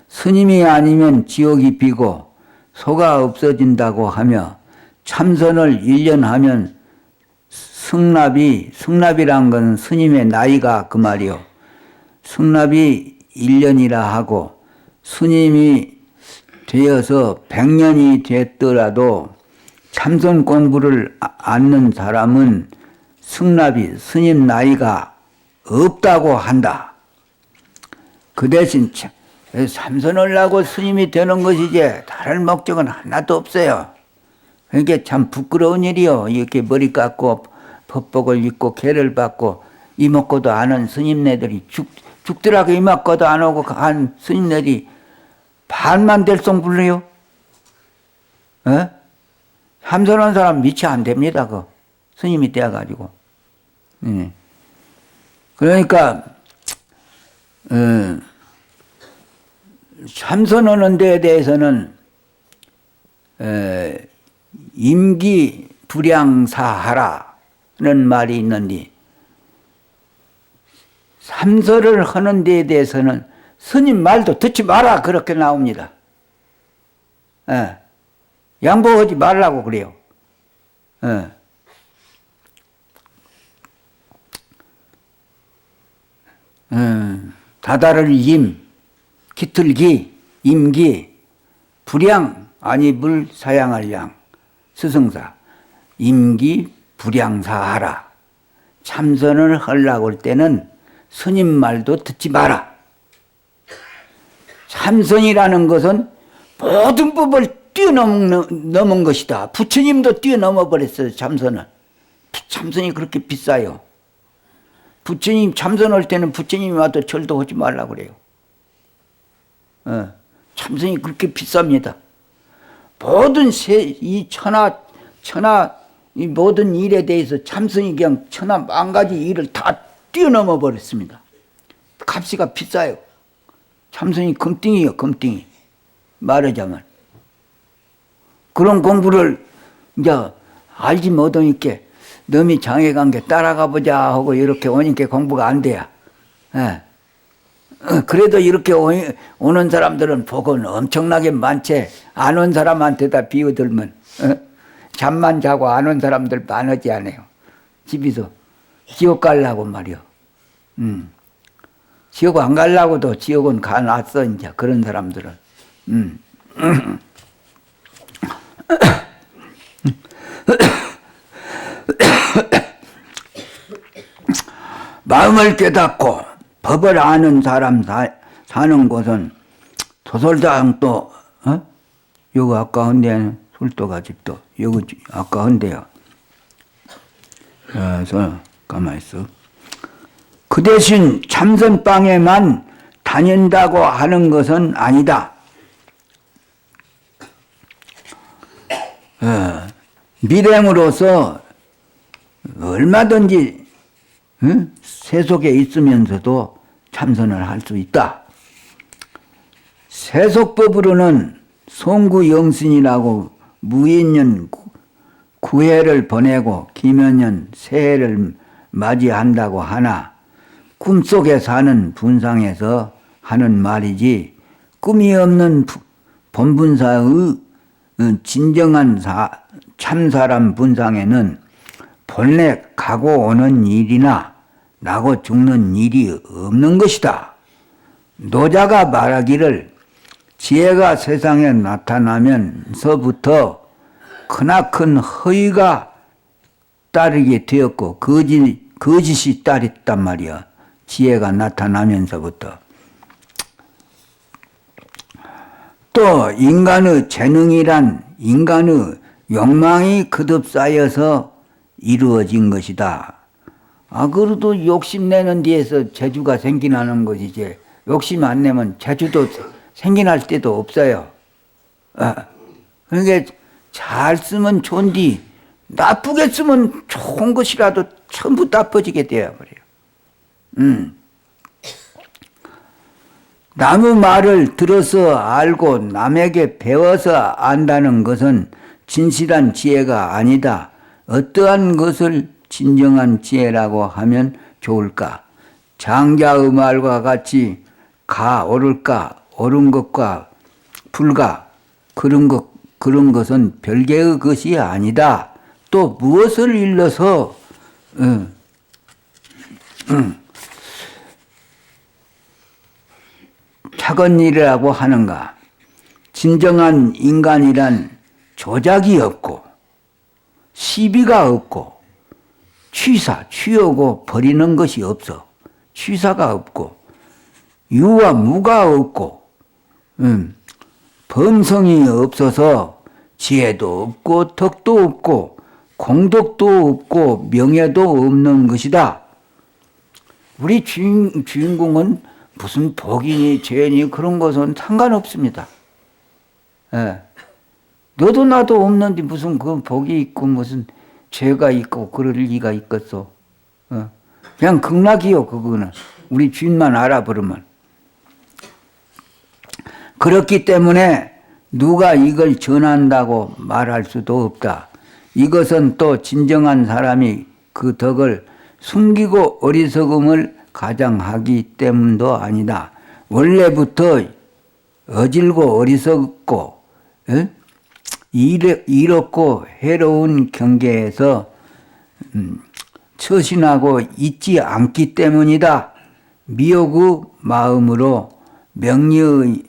스님이 아니면 지옥이 비고 소가 없어진다고 하며 참선을 1년 하면 승납이란 건 스님의 나이가 그 말이요. 승납이 1년이라 하고 스님이 되어서 100년이 됐더라도 참선 공부를 않는 사람은 스님 나이가 없다고 한다. 그 대신 참선을 하고 스님이 되는 것이지 다른 목적은 하나도 없어요. 그러니까 참 부끄러운 일이요. 이렇게 머리 깎고 법복을 입고 계를 받고 이먹고도 아는 스님네들이 죽더라고 이먹고도 안 오고 한 스님네들이 반만 될성 불러요. 에? 참선한 사람 미치 안 됩니다. 그 스님이 되어가지고. 그러니까 참선하는 데에 대해서는 임기 불량사하라는 말이 있는데 참선을 하는 데에 대해서는 스님 말도 듣지 마라 그렇게 나옵니다. 양보하지 말라고 그래요. 다다를 기틀기, 임기, 불량, 아니 물 사양할 양, 스승사, 임기, 불량사하라. 참선을 하려고 할 때는 스님 말도 듣지 마라. 참선이라는 것은 모든 법을 뛰어넘은 것이다. 부처님도 뛰어넘어 버렸어요. 참선은. 참선이 그렇게 비싸요. 부처님 참선할 때는 부처님이 와도 절도 하지 말라고 그래요. 참선이 그렇게 비쌉니다. 모든 이 천하 이 모든 일에 대해서 참선이 그냥 천하 만가지 일을 다 뛰어넘어 버렸습니다. 값이가 비싸요. 참선이 금띵이에요. 금띵이. 말하자면. 그런 공부를 이제 알지 못하니까 너미 장애간 게 따라가 보자 하고 이렇게 오니까 공부가 안 돼요. 그래도 이렇게 오는 사람들은 복은 엄청나게 많지. 안 온 사람한테다 비워들면 잠만 자고 안 온 사람들 많지 않아요. 집에서 지옥 가려고 말이요. 지옥 안 가려고도 지옥은 가놨어 이제 그런 사람들은. 마음을 깨닫고 법을 아는 사람 사는 곳은 도솔장도 여기 아까 헌데는 술도가 집도 여기 아까 헌데요. 그래서 가만히 있어. 그 대신 참선방에만 다닌다고 하는 것은 아니다. 미행으로서 얼마든지 세속에 있으면서도 참선을 할 수 있다. 세속법으로는 송구영신이라고 무인년 9해를 보내고 기면년 새해를 맞이한다고 하나 꿈속에 사는 분상에서 하는 말이지 꿈이 없는 본분사의 진정한 참사람 분상에는 본래 가고 오는 일이나 나고 죽는 일이 없는 것이다. 노자가 말하기를 지혜가 세상에 나타나면서부터 크나큰 허위가 따르게 되었고 거짓이 따랐단 말이야. 지혜가 나타나면서부터. 또 인간의 재능이란 인간의 욕망이 거듭 쌓여서 이루어진 것이다. 그래도 욕심내는 데에서 재주가 생기나는 것이지. 욕심 안 내면 재주도 생겨날 때도 없어요. 그러니까 잘 쓰면 좋은디 나쁘게 쓰면 좋은 것이라도 전부 나빠지게 되어버려요. 남의 말을 들어서 알고 남에게 배워서 안다는 것은 진실한 지혜가 아니다. 어떠한 것을 진정한 지혜라고 하면 좋을까? 장자의 말과 같이 가 옳을까? 옳은 것과 불가 그런 것은 별개의 것이 아니다. 또 무엇을 일러서 착한 일이라고 하는가? 진정한 인간이란 조작이 없고 시비가 없고 취하고 버리는 것이 없어. 취사가 없고 유와 무가 없고 범성이 없어서 지혜도 없고 덕도 없고 공덕도 없고 명예도 없는 것이다. 우리 주인공은 무슨 복이니 죄니 그런 것은 상관없습니다. 예. 너도 나도 없는데 무슨 그 복이 있고 무슨 죄가 있고 그럴 리가 있겠어. 그냥 극락이요 그거는. 우리 주인만 알아버리면. 그렇기 때문에 누가 이걸 전한다고 말할 수도 없다. 이것은 또 진정한 사람이 그 덕을 숨기고 어리석음을 가장하기 때문도 아니다. 원래부터 어질고 어리석고 이롭고 해로운 경계에서 처신하고 있지 않기 때문이다. 미혹의 마음으로 명리의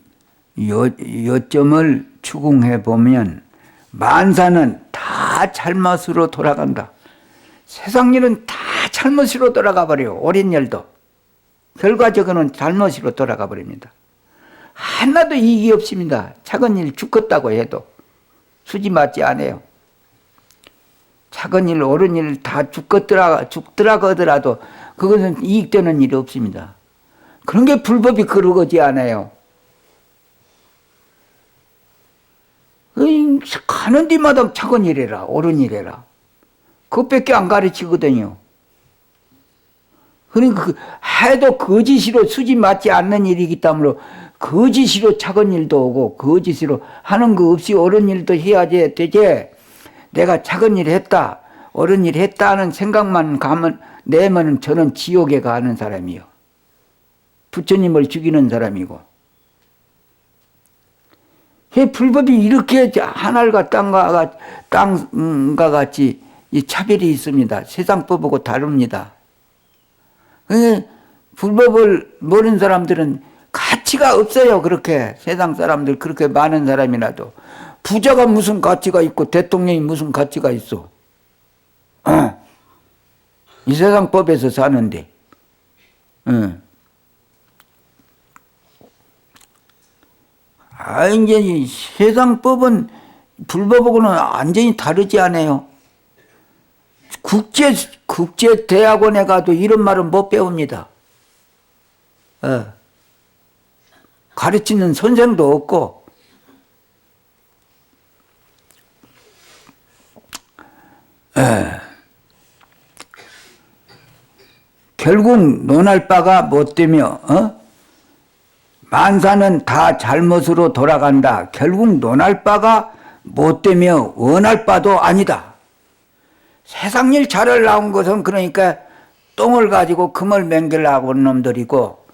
요점을 추궁해 보면 만사는 다 잘못으로 돌아간다. 세상 일은 다 잘못으로 돌아가 버려요. 옳은 일도. 결과적으로는 잘못으로 돌아가 버립니다. 하나도 이익이 없습니다. 작은 일 죽었다고 해도 수지 맞지 않아요. 작은 일, 옳은 일 다 죽더라고 하더라도 그것은 이익되는 일이 없습니다. 그런 게 불법이 그러지 않아요. 가는 데마다 작은 일해라, 옳은 일해라. 그것밖에 안 가르치거든요. 그러니까 해도 거짓으로 수지 맞지 않는 일이기 때문에 거짓으로 작은 일도 오고 거짓으로 하는 거 없이 옳은 일도 해야지 되지. 내가 작은 일 했다, 옳은 일 했다는 생각만 내면 저는 지옥에 가는 사람이요. 부처님을 죽이는 사람이고. 불법이 이렇게 하늘과 땅과 같이 이 차별이 있습니다. 세상법하고 다릅니다. 불법을 모르는 사람들은 가치가 없어요. 그렇게 세상 사람들 그렇게 많은 사람이라도 부자가 무슨 가치가 있고 대통령이 무슨 가치가 있어. 이 세상 법에서 사는데. 이제 이 세상 법은 불법하고는 완전히 다르지 않아요. 국제 대학원에 가도 이런 말은 못 배웁니다. 가르치는 선생도 없고. 결국 논할 바가 못되며 만사는 다 잘못으로 돌아간다. 결국 논할 바가 못되며 원할 바도 아니다. 세상 일 잘을 나온 것은 그러니까 똥을 가지고 금을 맹글라고 하는 놈들이고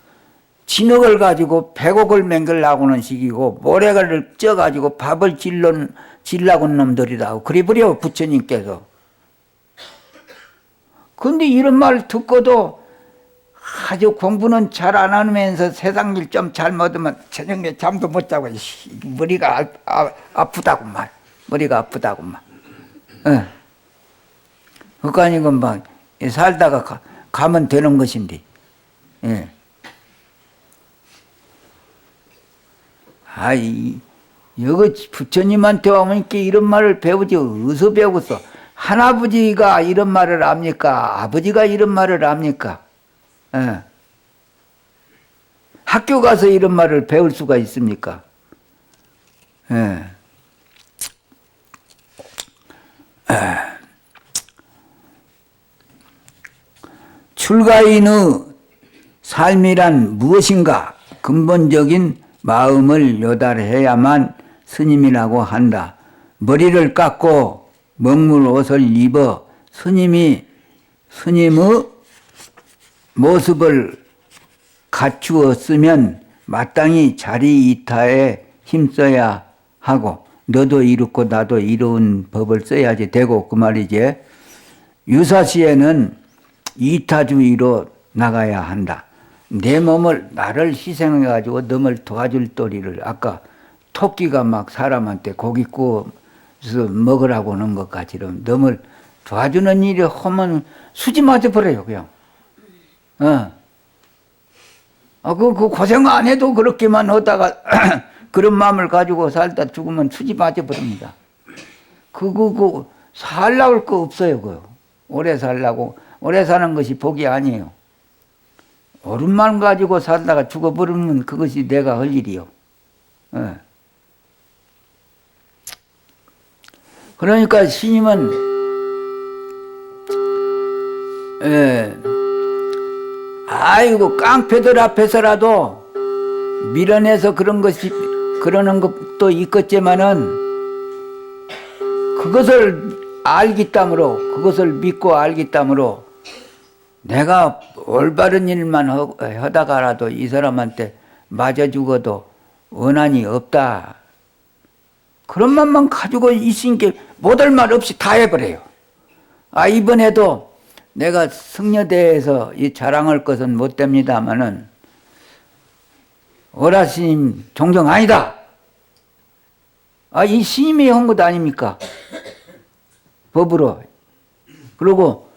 진흙을 가지고 백옥을 맹글라고 하는 식이고 모래를 쪄가지고 밥을 질라고 하는 놈들이라고 그래 버려 부처님께서. 근데 이런 말 듣고도 아주 공부는 잘 안 하면서 세상 일 좀 잘못하면 저녁에 잠도 못 자고 머리가 아프다고만. 머리가 아프다고만. 그거 아니고 막 살다가 가면 되는 것인데. 여기 부처님한테 오면 이런 말을 배우지 어디서 배웠어? 할아버지가 이런 말을 압니까? 아버지가 이런 말을 압니까? 학교 가서 이런 말을 배울 수가 있습니까? 예. 출가인의 삶이란 무엇인가? 근본적인 마음을 요달해야만 스님이라고 한다. 머리를 깎고 먹물 옷을 입어 스님의 모습을 갖추었으면 마땅히 자리이타에 힘써야 하고 너도 이렇고 나도 이로운 법을 써야지 되고 그 말이지. 유사시에는 이타주의로 나가야 한다. 내 몸을 나를 희생해가지고 넘을 도와줄 도리를 아까 토끼가 막 사람한테 고기 구워서 먹으라고 하는 것 같이럼 넘을 도와주는 일이 하면 수지 맞아 버려요 그냥. 그 고생 안 해도 그렇게만 하다가 그런 마음을 가지고 살다 죽으면 수지 맞아 버립니다. 살라고 할 거 없어요 그거. 오래 살라고 오래 사는 것이 복이 아니에요. 오른만 가지고 살다가 죽어버리면 그것이 내가 할 일이요. 그러니까 스님은 아이고 깡패들 앞에서라도 밀어내서 그러는 것도 있겠지만은 그것을 알기 때문에 그것을 믿고 알기 때문에 내가 올바른 일만 하다가라도 이 사람한테 맞아 죽어도 원한이 없다. 그런 맘만 가지고 있으니까 못할 말 없이 다 해버려요. 이번에도 내가 승려대에서 이 자랑할 것은 못 됩니다마는 오라 스님 존경 아니다. 이 스님이 한 것 아닙니까? 법으로. 그리고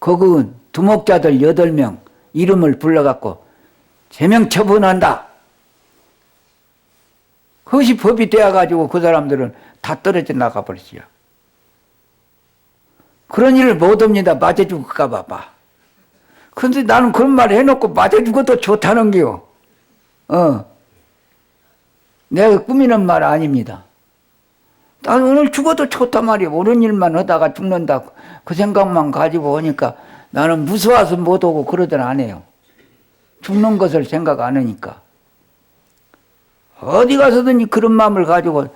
거기 두목자들 8명 이름을 불러갖고 제명 처분한다. 그것이 법이 되어가지고 그 사람들은 다 떨어져 나가버리지요. 그런 일을 못합니다. 맞아 죽을까 봐봐. 그런데 나는 그런 말 해놓고 맞아 죽어도 좋다는 게요. 내가 꾸미는 말 아닙니다. 난 오늘 죽어도 좋단 말이야. 옳은 일만 하다가 죽는다. 그 생각만 가지고 오니까 나는 무서워서 못 오고 그러든 안 해요. 죽는 것을 생각 안 하니까. 어디 가서든지 그런 마음을 가지고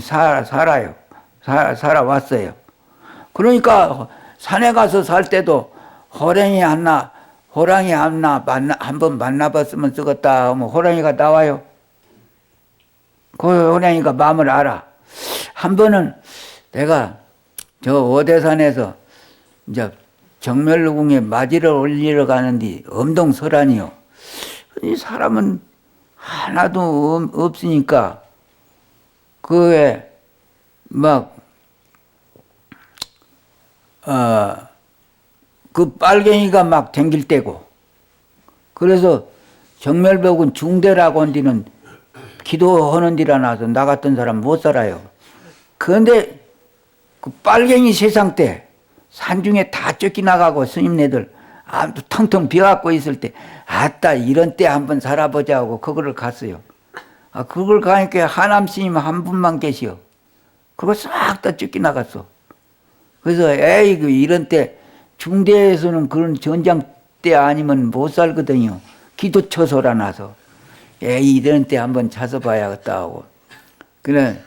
살아요. 살아왔어요. 그러니까 산에 가서 살 때도 호랑이 한번 만나봤으면 쓰겠다 하면 호랑이가 나와요. 그 호랑이가 마음을 알아. 한 번은 내가 저 오대산에서 이제 정멸궁에 맞이를 올리러 가는데 엄동설한이요. 이 사람은 하나도 없으니까 그에 막 그 빨갱이가 막 댕길 때고 그래서 정멸벽은 중대라고 한 데는 기도하는 데라 나서 나 같은 사람 못 살아요. 그런데 그 빨갱이 세상 때 산중에 다 쫓겨나가고 스님네들 텅텅 비어갖고 있을 때 아따 이런 때 한번 살아보자 하고 그거를 갔어요. 그걸 가니까 하남 스님 한 분만 계시오. 그거 싹 다 쫓겨나갔어. 그래서 이런 때 중대에서는 그런 전장 때 아니면 못 살거든요. 기도처소라 나서 이런 때 한번 찾아봐야겠다 하고 그래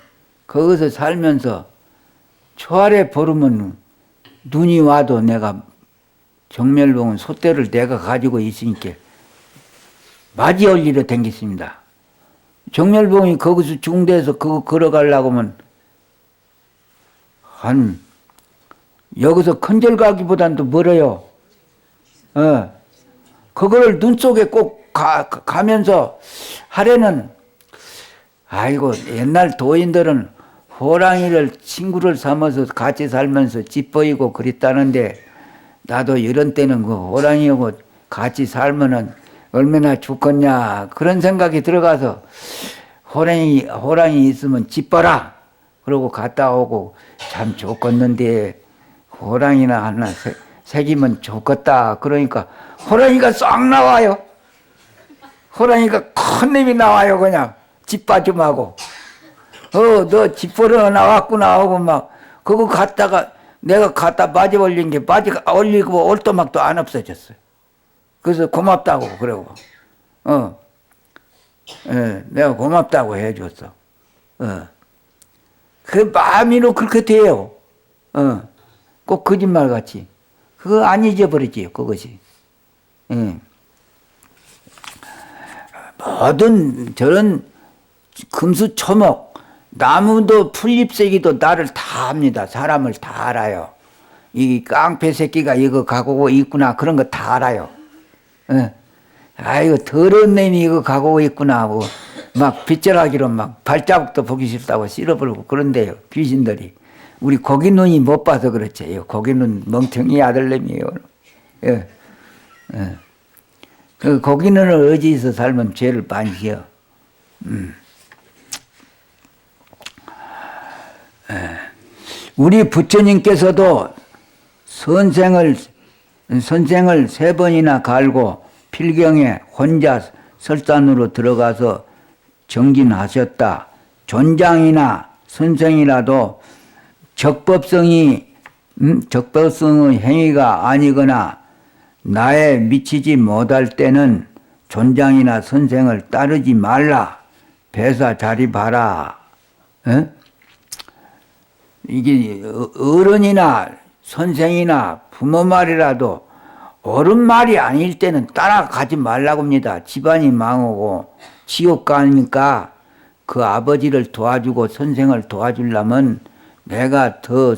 거기서 살면서 초아래 보르면 눈이 와도 내가 정멸봉은 소떼를 내가 가지고 있으니까 맞이할 일로 댕겼습니다. 정멸봉이 거기서 중대에서 그거 걸어가려고 하면 여기서 큰절 가기보단도 멀어요. 그거를 눈 속에 꼭 가면서 하려는 아이고 옛날 도인들은 호랑이를 친구를 삼아서 같이 살면서 집 보이고 그랬다는데 나도 이런 때는 그 호랑이하고 같이 살면은 얼마나 좋겠냐 그런 생각이 들어가서 호랑이 있으면 집 봐라 그러고 갔다 오고 참 좋겠는데 호랑이나 하나 새기면 좋겠다 그러니까 호랑이가 싹 나와요. 그러니까 큰 놈이 나와요, 그냥. 집바줌하고. 너 집보러 나왔구나 하고 막, 그거 갔다가, 내가 갖다 바지 올린 게 바지가 올리고 올도막도 안 없어졌어요. 그래서 고맙다고, 그러고. 내가 고맙다고 해줬어. 그 마음이로 그렇게 돼요. 꼭 거짓말 같이. 그거 안 잊어버리지, 그것이. 모든 저런 금수초목, 나무도 풀잎새기도 나를 다 압니다. 사람을 다 알아요. 이 깡패 새끼가 이거 갖고 있구나, 그런 거 다 알아요. 아이고, 더러운 놈이 이거 갖고 있구나 하고, 막 빗자라기로 막 발자국도 보기 싫다고 쓸어버리고 그런데요, 귀신들이. 우리 고기 눈이 못 봐서 그렇지. 고기 눈 멍청이 아들내미예요. 그 고기 눈을 의지해서 살면 죄를 많이 지어. 우리 부처님께서도 선생을 3번이나 갈고 필경에 혼자 설산으로 들어가서 정진하셨다. 존장이나 선생이라도 적법성의 행위가 아니거나 나에 미치지 못할 때는 존장이나 선생을 따르지 말라. 배사 자리 봐라. 이게 어른이나 선생이나 부모 말이라도 어른 말이 아닐 때는 따라가지 말라고 합니다. 집안이 망하고 지옥 가니까 그 아버지를 도와주고 선생을 도와주려면 내가 더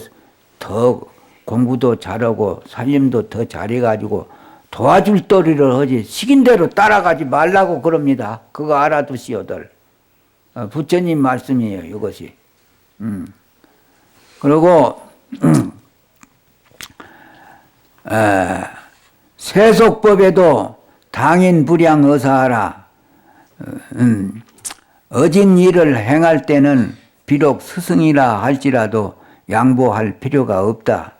공부도 잘하고 살림도 더 잘해가지고 도와줄 도리를 하지 시킨 대로 따라가지 말라고 그럽니다. 그거 알아두시오들. 부처님 말씀이에요, 이것이. 그리고 세속법에도 당인 불량 의사하라. 어진 일을 행할 때는 비록 스승이라 할지라도 양보할 필요가 없다.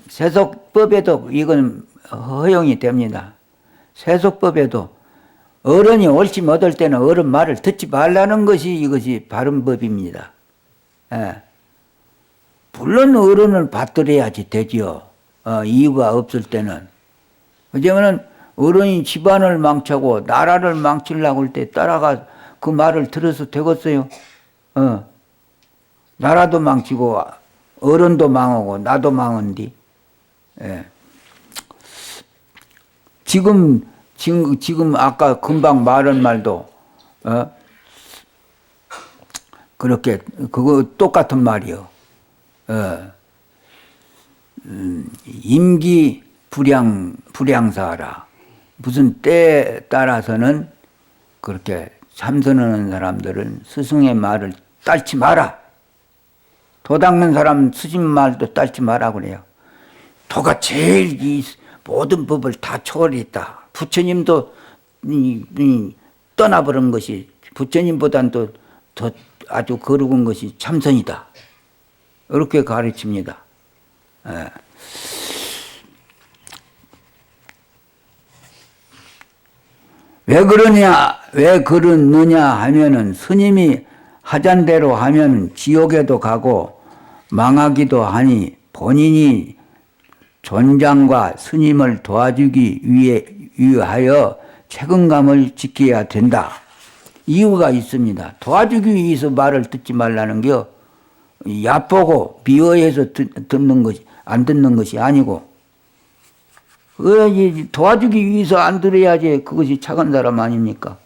세속법에도 이건 허용이 됩니다. 세속법에도 어른이 옳지 못할 때는 어른 말을 듣지 말라는 것이 이것이 바른 법입니다. 물론 어른을 받들어야지 되지요. 이유가 없을 때는. 왜냐하면 어른이 집안을 망치고 나라를 망치려고 할 때 따라가 그 말을 들어서 되겠어요. 나라도 망치고 어른도 망하고 나도 망한디. 지금 아까 금방 말한 말도 그렇게 그거 똑같은 말이요. 임기 불량사하라. 무슨 때에 따라서는 그렇게 참선하는 사람들은 스승의 말을 따르지 마라. 도 닦는 사람 스님 말도 따르지 마라 그래요. 도가 제일 이 모든 법을 다 초월했다. 부처님도 떠나버린 것이 부처님보다는 더 아주 거룩한 것이 참선이다. 이렇게 가르칩니다. 왜 그러느냐 하면은 스님이 하잔 대로 하면 지옥에도 가고 망하기도 하니 본인이 존장과 스님을 도와주기 위하여 책임감을 지켜야 된다. 이유가 있습니다. 도와주기 위해서 말을 듣지 말라는 게 얕보고 미워해서 듣는 것이 안 듣는 것이 아니고 도와주기 위해서 안 들어야지 그것이 착한 사람 아닙니까?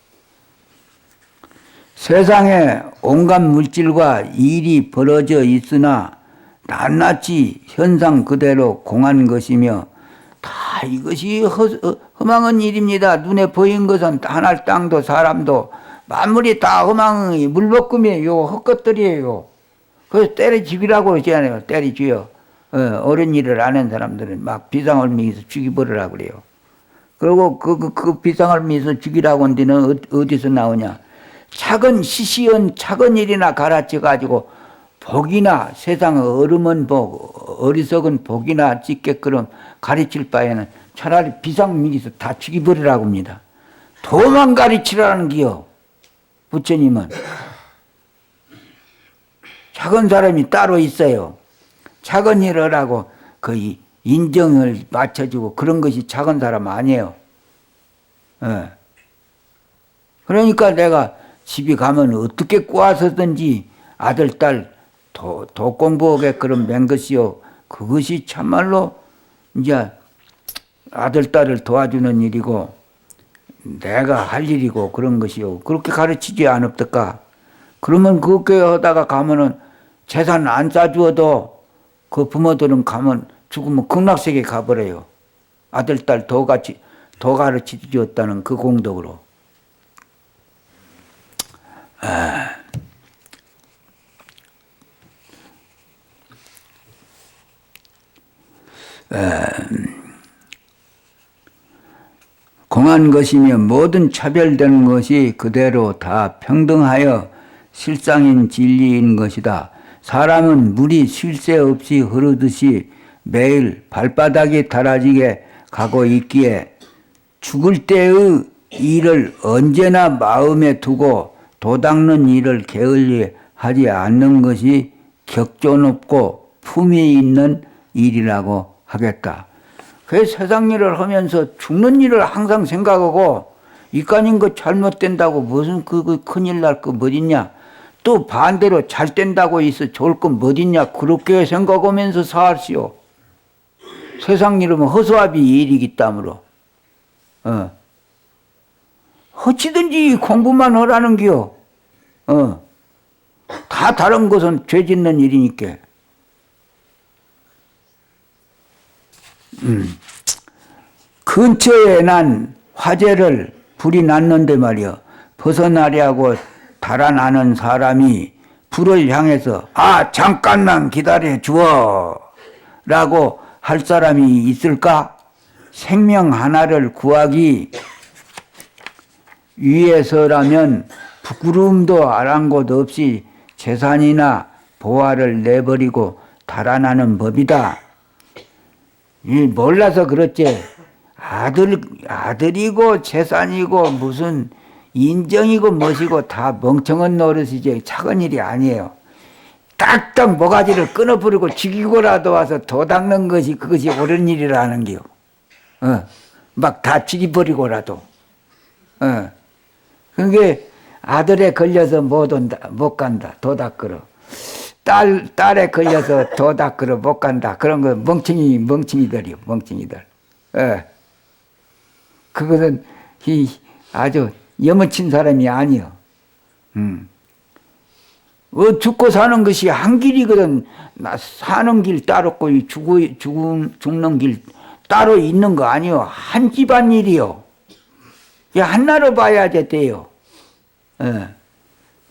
세상에 온갖 물질과 일이 벌어져 있으나 낱낱이 현상 그대로 공한 것이며 다 이것이 허망한 일입니다. 눈에 보인 것은 하늘 땅도 사람도 만물이 다 허망이 물볶음이에요. 헛것들이에요. 그래서 때려 죽이라고 그러잖아요. 때려 죽여. 옳은 일을 아는 사람들은 막 비상을 미해서 죽이버리라고 그래요. 그리고 그 비상을 미해서 죽이라고 한 데는 어디서 나오냐. 작은 시시한 작은 일이나 가르쳐가지고 복이나 세상 어름은 복, 어리석은 복이나 찍게끔 가르칠 바에는 차라리 비상 미해서 다 죽이버리라고 합니다. 도만 가르치라는 기요. 부처님은. 작은 사람이 따로 있어요. 작은 일을 하고 그 인정을 맞춰주고 그런 것이 작은 사람 아니에요. 예. 그러니까 내가 집에 가면 어떻게 꼬아서든지 아들, 딸 도 공부하게끔 맨 것이요. 그것이 참말로 이제 아들, 딸을 도와주는 일이고 내가 할 일이고 그런 것이요. 그렇게 가르치지 않았을까? 그러면 그렇게 하다가 가면은 재산 안 싸주어도 그 부모들은 가면 죽으면 극락세계 가버려요. 아들, 딸 더 가르치 주었다는 그 공덕으로. 공한 것이며 모든 차별되는 것이 그대로 다 평등하여 실상인 진리인 것이다. 사람은 물이 쉴 새 없이 흐르듯이 매일 발바닥이 닳아지게 가고 있기에 죽을 때의 일을 언제나 마음에 두고 도닦는 일을 게을리 하지 않는 것이 격조 높고 품위 있는 일이라고 하겠다. 그래서 세상 일을 하면서 죽는 일을 항상 생각하고 이까진 거 잘못된다고 무슨 그 큰일 날 거 뭐딨냐, 또 반대로 잘 된다고 있어 좋을 건 뭐딨냐, 그렇게 생각하면서 살시오. 세상 일은 허수아비 일이기 때문에 어찌든지 공부만 하라는 기요. 다 다른 것은 죄 짓는 일이니까. 근처에 난 화재를 불이 났는데 말이야. 벗어나려고 달아나는 사람이 불을 향해서 잠깐만 기다려 주어 라고 할 사람이 있을까? 생명 하나를 구하기 위해서라면 부끄러움도 아랑곳 없이 재산이나 보화를 내버리고 달아나는 법이다. 몰라서 그렇지. 아들이고 재산이고 무슨 인정이고 멋이고 다 멍청한 노릇이지 작은 일이 아니에요. 딱딱 모가지를 끊어버리고 죽이고라도 와서 도닦는 것이 그것이 옳은 일이라는 게요. 막 다 죽여버리고라도. 그게 아들에 걸려서 못 간다. 도닦으러. 딸에 걸려서 도닦으러 못 간다. 그런 거 멍청이들이요. 멍청이들. 그것은 아주 여머친 사람이 아니요. 죽고 사는 것이 한 길이거든. 사는 길 따로 있고 죽는 길 따로 있는 거 아니요. 한 집안 일이요. 한나로 봐야지 돼요.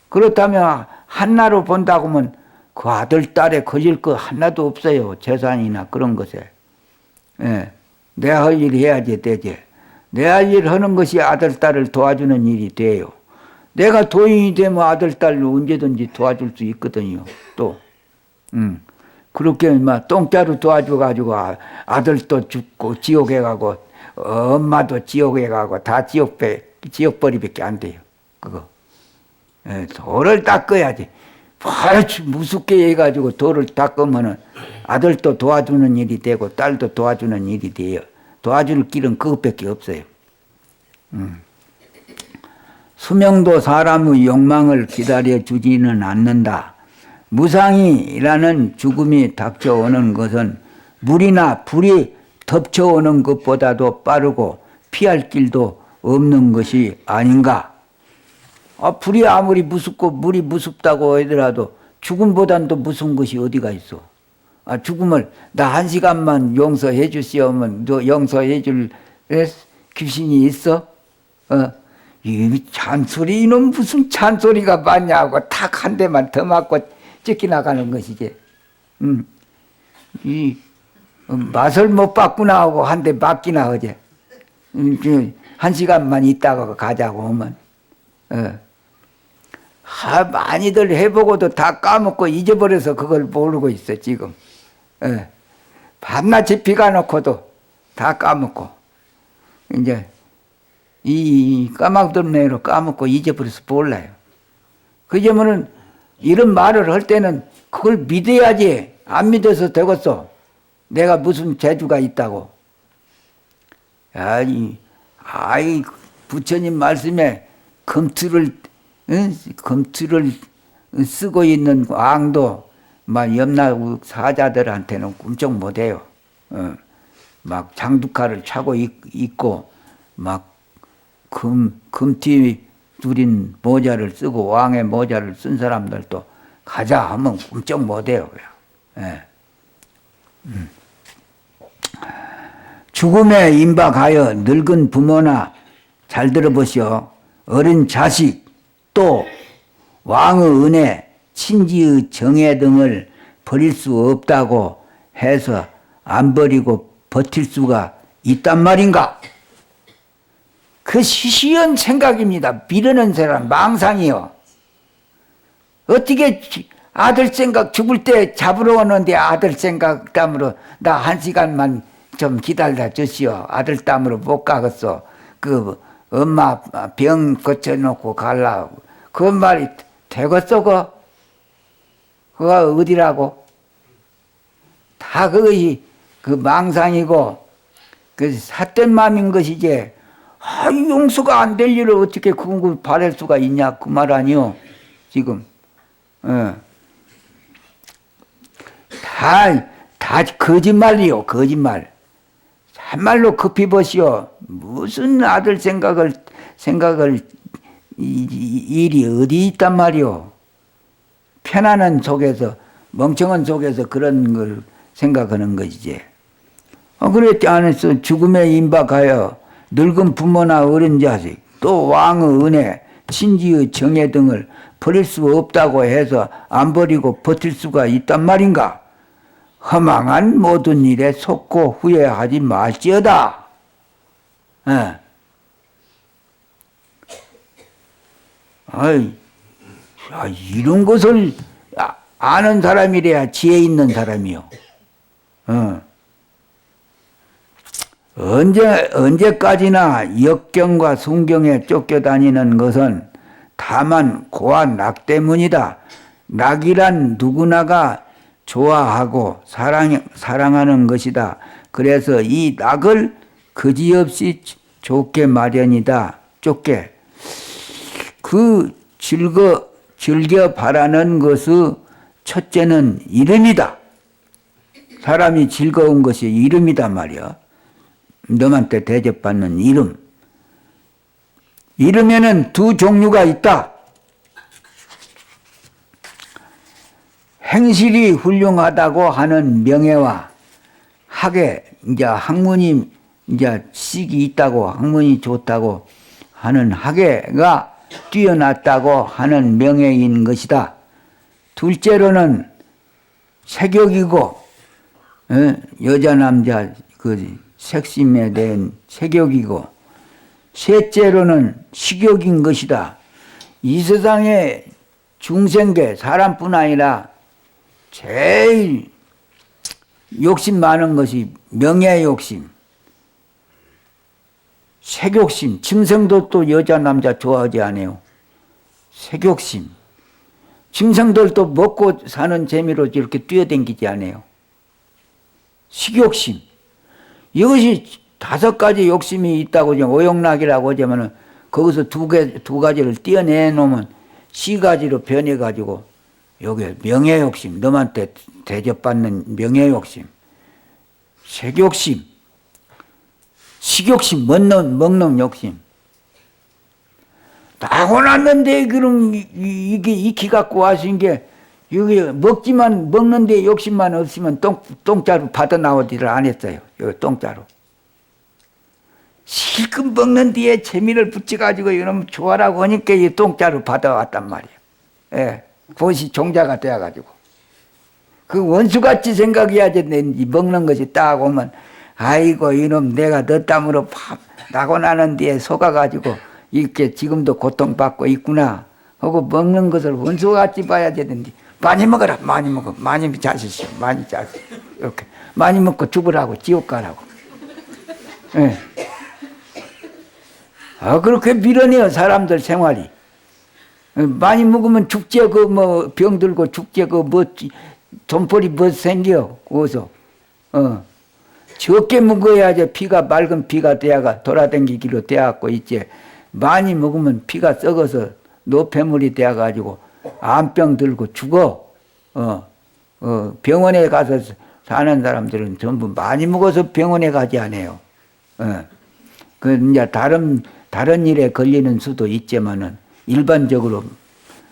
그렇다면 한나로 본다고 하면 그 아들, 딸에 걸릴 거 하나도 없어요. 재산이나 그런 것에. 내 할 일 해야지 되지. 내 할 일 하는 것이 아들, 딸을 도와주는 일이 돼요. 내가 도인이 되면 아들, 딸을 언제든지 도와줄 수 있거든요. 또. 그렇게 막 똥자루 도와줘가지고 아들도 죽고 지옥에 가고 엄마도 지옥에 가고 다 지옥벌이밖에 안 돼요. 그거. 돌을 닦아야지. 무섭게 해가지고 돌을 닦으면은 아들도 도와주는 일이 되고 딸도 도와주는 일이 돼요. 도와줄 길은 그것밖에 없어요. 수명도 사람의 욕망을 기다려 주지는 않는다. 무상이라는 죽음이 닥쳐오는 것은 물이나 불이 덮쳐오는 것보다도 빠르고 피할 길도 없는 것이 아닌가. 불이 아무리 무섭고 물이 무섭다고 하더라도 죽음보다도 무서운 것이 어디가 있어. 죽음을 나 1시간만 용서해 주시오면 너 용서해 줄 귀신이 있어? 이 잔소리는 무슨 잔소리가 많냐고 탁 한 대만 더 맞고 쫓겨나가는 것이지. 맛을 못 봤구나 하고 한 대 맞기나 하지. 1시간만 있다가 가자고 하면. 많이들 해보고도 다 까먹고 잊어버려서 그걸 모르고 있어 지금. 밤낮이 비가 놓고도 다 까먹고 이제 이 까막던 애로 까먹고 잊어버려서 몰라요. 그러면은 이런 말을 할 때는 그걸 믿어야지. 안 믿어서 되겠어. 내가 무슨 재주가 있다고. 아이 부처님 말씀에 검투를 쓰고 있는 왕도 막 옆나 사자들한테는 꿈쩍 못해요. 막 장두칼을 차고 있고 막 금티 두린 모자를 쓰고 왕의 모자를 쓴 사람들도 가자 하면 꿈쩍 못해요. 예. 죽음에 임박하여 늙은 부모나 잘 들어보시오. 어린 자식 또 왕의 은혜 친지의 정애 등을 버릴 수 없다고 해서 안 버리고 버틸 수가 있단 말인가? 그 시시한 생각입니다. 미루는 사람 망상이요. 어떻게 아들 생각 죽을 때 잡으러 오는데 아들 생각 땀으로 나 1시간만 좀 기다려 주시오. 아들 땀으로 못 가겠어. 그 엄마 병 고쳐놓고 갈라고. 그 말이 되겠어 그거 어디라고? 다 그것이 그 망상이고 그 삿된 마음인 것이지. 용서가 안 될 일을 어떻게 그걸 바랄 수가 있냐 그 말 아니요 지금. 다 거짓말이요 거짓말. 참말로 급히 보시오. 무슨 아들 생각을 일이 어디 있단 말이오. 편안한 속에서 멍청한 속에서 그런 걸 생각하는 것이지. 그랬지 않았어. 죽음에 임박하여 늙은 부모나 어린 자식 또 왕의 은혜 친지의 정애 등을 버릴 수 없다고 해서 안 버리고 버틸 수가 있단 말인가? 허망한 모든 일에 속고 후회하지 말지어다. 이런 것을 아는 사람이래야 지혜 있는 사람이요. 언제까지나 역경과 순경에 쫓겨다니는 것은 다만 고와 낙 때문이다. 낙이란 누구나가 좋아하고 사랑하는 것이다. 그래서 이 낙을 그지없이 좋게 마련이다. 쫓게. 즐겨 바라는 것의 첫째는 이름이다. 사람이 즐거운 것이 이름이다 말이야. 너한테 대접받는 이름. 이름에는 두 종류가 있다. 행실이 훌륭하다고 하는 명예와 학에 이제 학문이 이제 식이 있다고 학문이 좋다고 하는 학예가 뛰어났다고 하는 명예인 것이다. 둘째로는 색욕이고 여자 남자 그 색심에 대한 색욕이고 셋째로는 식욕인 것이다. 이 세상에 중생계 사람뿐 아니라 제일 욕심 많은 것이 명예 욕심, 색욕심. 짐승도 또 여자 남자 좋아하지 않아요. 색욕심. 짐승들도 먹고 사는 재미로 이렇게 뛰어댕기지 않아요. 식욕심. 이것이 5가지 욕심이 있다고 오용락이라고 하자면은 거기서 두 가지를 떼어내 놓으면 4가지로 변해 가지고 여기 명예 욕심, 너한테 대접받는 명예 욕심, 색욕심, 식욕심, 먹는 욕심. 타고났는데 그럼 이게 익히 갖고 와신 게 여기 먹는데 욕심만 없으면 똥자루 받아 나오지를 안 했어요. 여기 똥자루. 실컷 먹는 뒤에 재미를 붙여가지고 이놈 좋아라고 하니까 이 똥자루 받아왔단 말이에요. 예, 그것이 종자가 되어가지고. 그 원수같이 생각해야지 먹는 것이 딱 오면 아이고 이놈 내가 너 땀으로 나고 나는 뒤에 속아가지고 이렇게 지금도 고통받고 있구나 하고 먹는 것을 원수같이 봐야 되는데 많이 먹어라 많이 먹어 많이 자시오 많이 자시오 이렇게 많이 먹고 죽으라고 지옥 가라고. 예. 그렇게 밀어내요, 사람들 생활이. 많이 먹으면 죽제, 병 들고 죽제, 돈벌이 생겨, 어서. 적게 먹어야지 피가, 맑은 피가 돼야가 돌아다니기로 돼갖고, 있지. 많이 먹으면 피가 썩어서 노폐물이 돼가지고, 암병 들고 죽어. 병원에 가서 사는 사람들은 전부 많이 먹어서 병원에 가지 않아요. 이제 다른 일에 걸리는 수도 있지만은, 일반적으로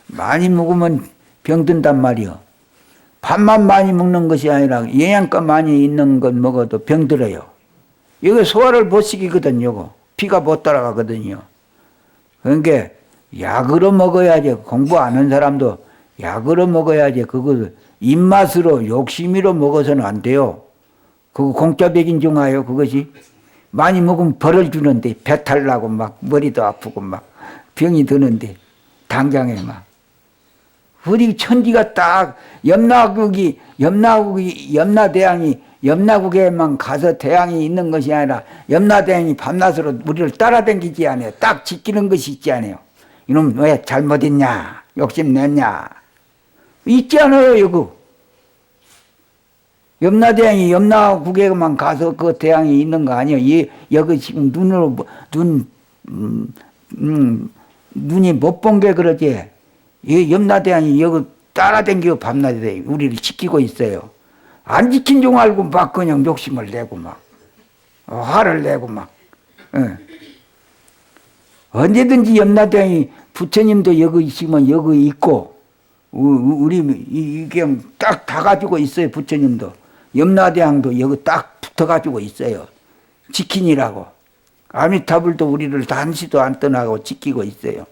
많이 먹으면 병든단 말이요. 밥만 많이 먹는 것이 아니라 영양가 많이 있는 것 먹어도 병들어요. 이거 소화를 못 시키거든, 요거. 피가 못 따라가거든요. 그러니까 약으로 먹어야지. 공부 안 한 사람도 약으로 먹어야지. 그거 입맛으로 욕심으로 먹어서는 안 돼요. 그거 공짜 백인 중하요, 그것이. 많이 먹으면 벌을 주는데 배탈 나고 막 머리도 아프고 막 병이 드는데 당장에 막. 우리 천지가 딱 염라대왕에만 가서 대왕이 있는 것이 아니라 염라대왕이 밤낮으로 우리를 따라다니지 않아요. 딱 지키는 것이 있지 않아요. 이놈 왜 잘못했냐, 욕심냈냐, 있지 않아요. 이거 염라대왕이 염라국에만 가서 그 대왕이 있는 거 아니에요. 여기 지금 눈이 못 본 게 그러지. 이 염라대왕이 여기 따라다니고 밤낮에 우리를 지키고 있어요. 안 지킨 줄 알고 막 그냥 욕심을 내고 막 화를 내고 막. 언제든지 염라대왕이 부처님도 여기 있으면 여기 있고 우리 이게 딱 다 가지고 있어요. 부처님도 염라대왕도 여기 딱 붙어가지고 있어요. 지키니라고. 아미타불도 우리를 단시도 안 떠나고 지키고 있어요.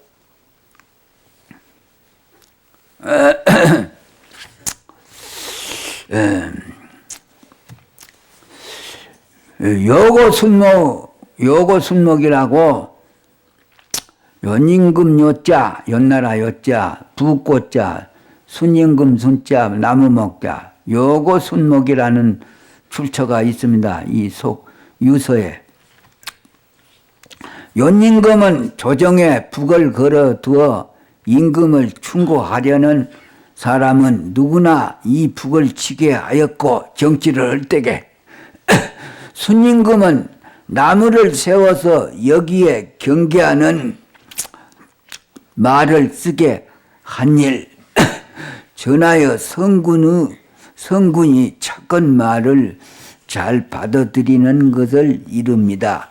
요고순목이라고 연임금 요자, 연나라 요자, 부꽃자, 순임금 순자, 나무목자, 요고순목이라는 출처가 있습니다. 이 유서에. 연임금은 조정에 북을 걸어두어 임금을 충고하려는 사람은 누구나 이 북을 치게 하였고 정치를 할 때게 순임금은 나무를 세워서 여기에 경계하는 말을 쓰게 한 일 전하여 성군이 착한 말을 잘 받아들이는 것을 이룹니다.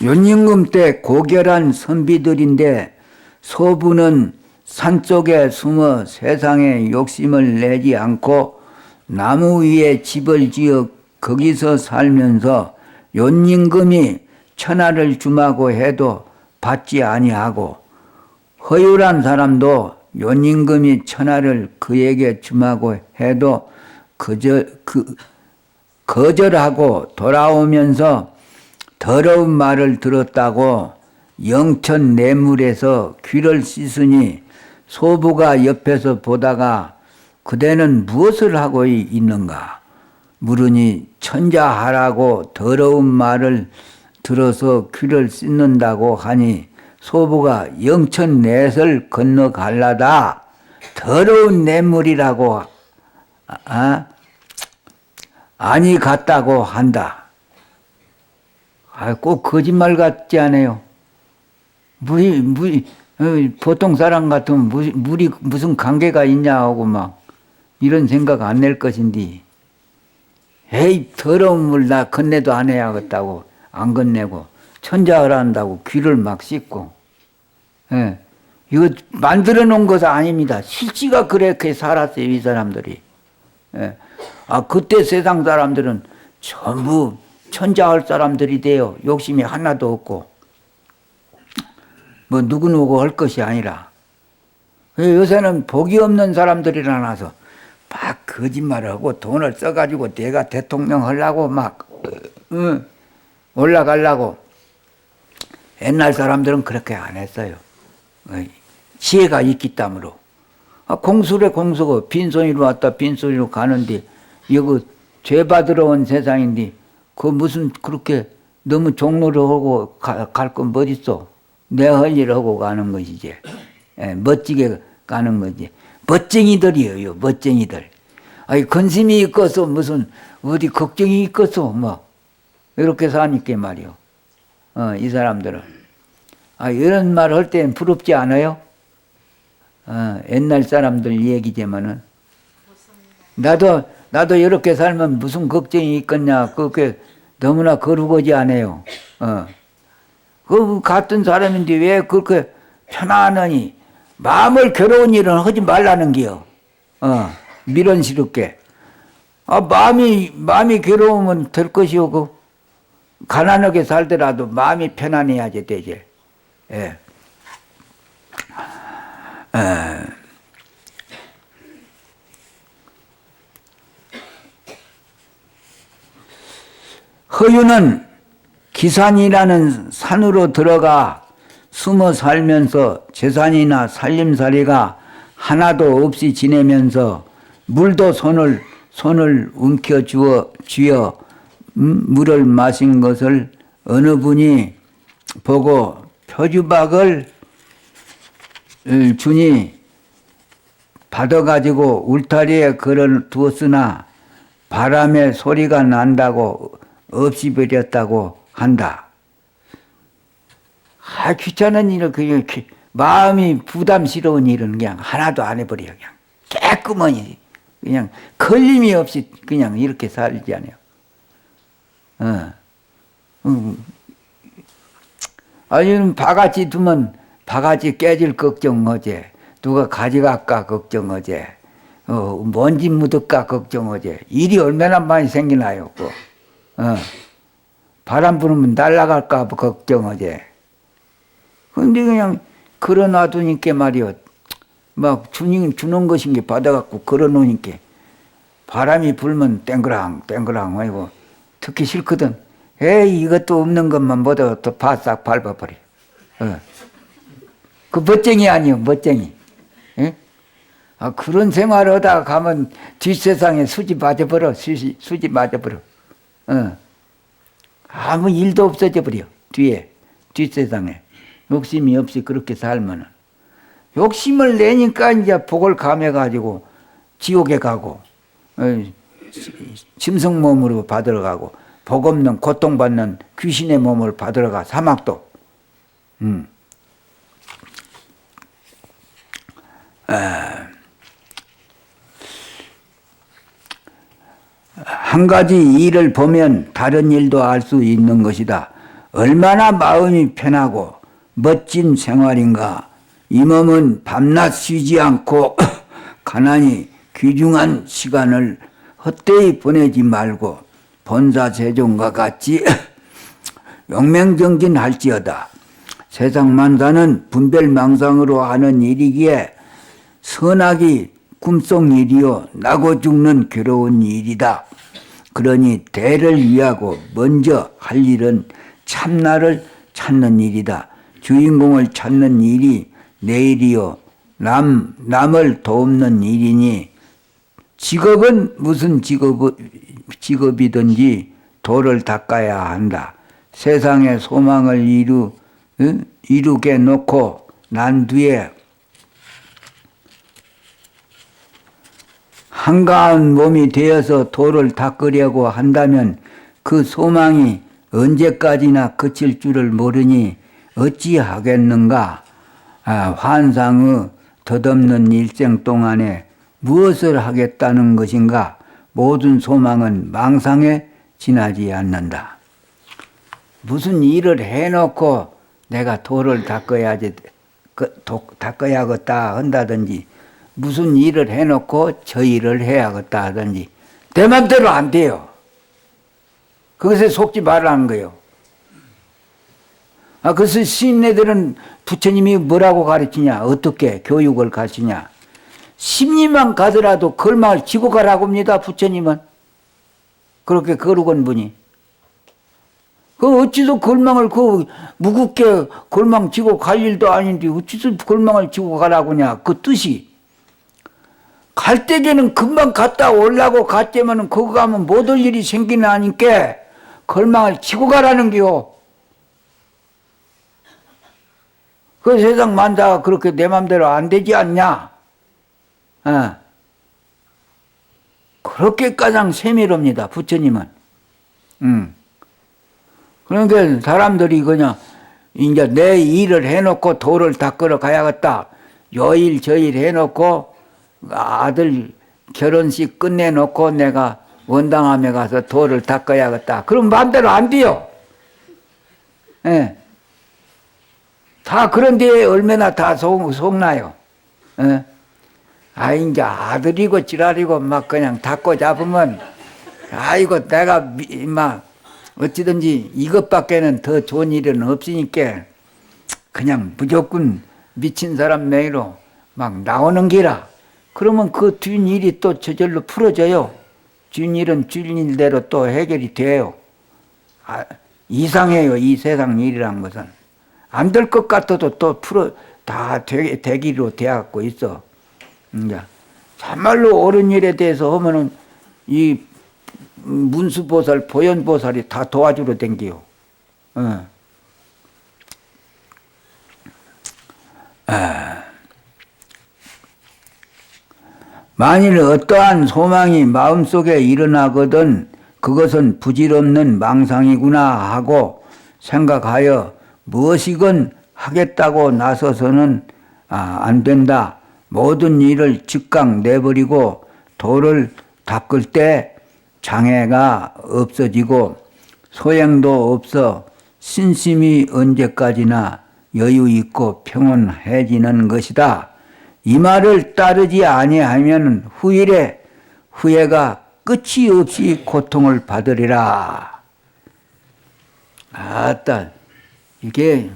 연임금 때 고결한 선비들인데 소부는 산속에 숨어 세상에 욕심을 내지 않고 나무 위에 집을 지어 거기서 살면서 연임금이 천하를 주마고 해도 받지 아니하고 허율한 사람도 연임금이 천하를 그에게 주마고 해도 거절하고 돌아오면서 더러운 말을 들었다고 영천 내물에서 귀를 씻으니 소부가 옆에서 보다가 그대는 무엇을 하고 있는가 물으니 천자하라고 더러운 말을 들어서 귀를 씻는다고 하니 소부가 영천 넷을 건너갈라다 더러운 뇌물이라고 아니 같다고 한다. 꼭 거짓말 같지 않아요. 보통 사람 같으면 물이 무슨 관계가 있냐 하고 막 이런 생각 안 낼 것인데 에이 더러운 물 나 건네도 안 해야겠다고 안 건네고 천자하라 한다고 귀를 막 씻고 이거 만들어 놓은 것 아닙니다. 실지가 그렇게 살았어요. 이 사람들이. 그때 세상 사람들은 전부 천자할 사람들이 돼요. 욕심이 하나도 없고 뭐 누구누구 할 것이 아니라 요새는 복이 없는 사람들이 나서 막 거짓말을 하고 돈을 써가지고 내가 대통령 하려고 막 올라가려고. 옛날 사람들은 그렇게 안 했어요. 지혜가 있기 때문에. 공수래 공수고 빈손이로 왔다 빈손이로 가는데 이거 죄 받으러 온 세상인데 그 무슨 그렇게 너무 종로를 하고 갈 건 뭐 있어? 내 할 일 하고 가는 것이지. 예, 멋지게 가는 거지. 멋쟁이들이에요, 멋쟁이들. 아니, 근심이 있겠어, 무슨, 어디 걱정이 있겠어, 뭐. 이렇게 사니까 말이요. 이 사람들은. 이런 말 할 때는 부럽지 않아요? 옛날 사람들 얘기지만은. 나도 이렇게 살면 무슨 걱정이 있겠냐, 그렇게 너무나 거르고지 않아요. 그 같은 사람인데 왜 그렇게 편안하니 마음을 괴로운 일은 하지 말라는 게요. 미련스럽게. 마음이 괴로우면 될 것이오. 그 가난하게 살더라도 마음이 편안해야지 되지. 예. 허유는 기산이라는 산으로 들어가 숨어 살면서 재산이나 살림살이가 하나도 없이 지내면서 물도 손을 움켜 쥐어 물을 마신 것을 어느 분이 보고 표주박을 주니 받아가지고 울타리에 걸어 두었으나 바람에 소리가 난다고 없이 버렸다고 한다. 귀찮은 일은 그냥 마음이 부담스러운 일은 그냥 하나도 안 해버려. 그냥 깨끗하니 그냥 걸림이 없이 그냥 이렇게 살지 않아요. 아니면 바가지 두면 바가지 깨질 걱정하지. 누가 가져갈까 걱정하지. 먼지 묻을까 걱정하지. 일이 얼마나 많이 생기나요. 바람 부르면 날아갈까 걱정하지. 근데 그냥 걸어놔두니까 말이요. 막 주는 것인 게 받아갖고 걸어놓으니까 바람이 불면 땡그랑 하고 듣기 싫거든. 에이, 이것도 없는 것만 보다 또 바싹 밟아버려. 그 멋쟁이 아니요, 멋쟁이. 예? 그런 생활을 하다가 가면 뒷세상에 수지 맞아버려, 수지 맞아버려. 아무 일도 없어져 버려, 뒷세상에. 욕심이 없이 그렇게 살면은. 욕심을 내니까 이제 복을 감해가지고 지옥에 가고, 짐승 몸으로 받으러 가고, 복 없는 고통받는 귀신의 몸을 받으러 가, 사막도. 한 가지 일을 보면 다른 일도 알 수 있는 것이다. 얼마나 마음이 편하고 멋진 생활인가. 이 몸은 밤낮 쉬지 않고 가난히 귀중한 시간을 헛되이 보내지 말고 본사세종과 같이 용맹정진할지어다. 세상 만사는 분별망상으로 하는 일이기에 선악이 꿈속 일이요 나고 죽는 괴로운 일이다. 그러니 대를 위하고 먼저 할 일은 참나를 찾는 일이다. 주인공을 찾는 일이 내일이요 남을 돕는 일이니 직업은 무슨 직업이든지 도를 닦아야 한다. 세상의 소망을 이루게 놓고 난 뒤에 한가한 몸이 되어서 도를 닦으려고 한다면 그 소망이 언제까지나 그칠 줄을 모르니 어찌하겠는가. 환상의 덧없는 일생 동안에 무엇을 하겠다는 것인가. 모든 소망은 망상에 지나지 않는다. 무슨 일을 해놓고 내가 도를 닦아야지, 닦아야겠다 한다든지, 무슨 일을 해놓고 저 일을 해야겠다 하든지, 내 맘대로 안 돼요. 그것에 속지 말라는 거예요. 그래서 시인네들은 부처님이 뭐라고 가르치냐, 어떻게 교육을 가르치냐. 심리만 가더라도 걸망을 지고 가라고 합니다, 부처님은. 그렇게 거룩한 분이. 어찌서 걸망을 무겁게 걸망 지고 갈 일도 아닌데 어찌서 걸망을 지고 가라고 하냐, 그 뜻이. 갈 때에는 금방 갔다 오려고 갔지만은 거기 가면 못 올 일이 생기나니까 걸망을 치고 가라는 기요. 그 세상 만사가 그렇게 내 맘대로 안 되지 않냐? 그렇게 가장 세밀합니다, 부처님은. 그러니까 사람들이 그냥 이제 내 일을 해놓고 도를 닦으러 가야겠다. 요일 저일 해놓고 아들 결혼식 끝내놓고 내가 원당함에 가서 도를 닦아야겠다. 그럼 마음대로 안 돼요. 예. 다 그런 데에 얼마나 다 속나요. 예. 이제 아들이고 지랄이고 막 그냥 닦고 잡으면, 아이고, 내가 막 어찌든지 이것밖에는 더 좋은 일은 없으니까 그냥 무조건 미친 사람 명의로 막 나오는 기라. 그러면 그 뒷일이 또 저절로 풀어져요. 뒷일은 뒷일대로 또 해결이 돼요. 이상해요, 이 세상 일이란 것은. 안 될 것 같아도 또 다 되기로 되어갖고 있어. 이제 참말로 옳은 일에 대해서 하면은 이 문수보살, 보현보살이 다 도와주러 댕겨요. 만일 어떠한 소망이 마음속에 일어나거든 그것은 부질없는 망상이구나 하고 생각하여 무엇이건 하겠다고 나서서는 안 된다. 모든 일을 즉각 내버리고 도를 닦을 때 장애가 없어지고 소행도 없어 신심이 언제까지나 여유 있고 평온해지는 것이다. 이 말을 따르지 아니하면 후일에 후회가 끝이 없이 고통을 받으리라. 아따, 이게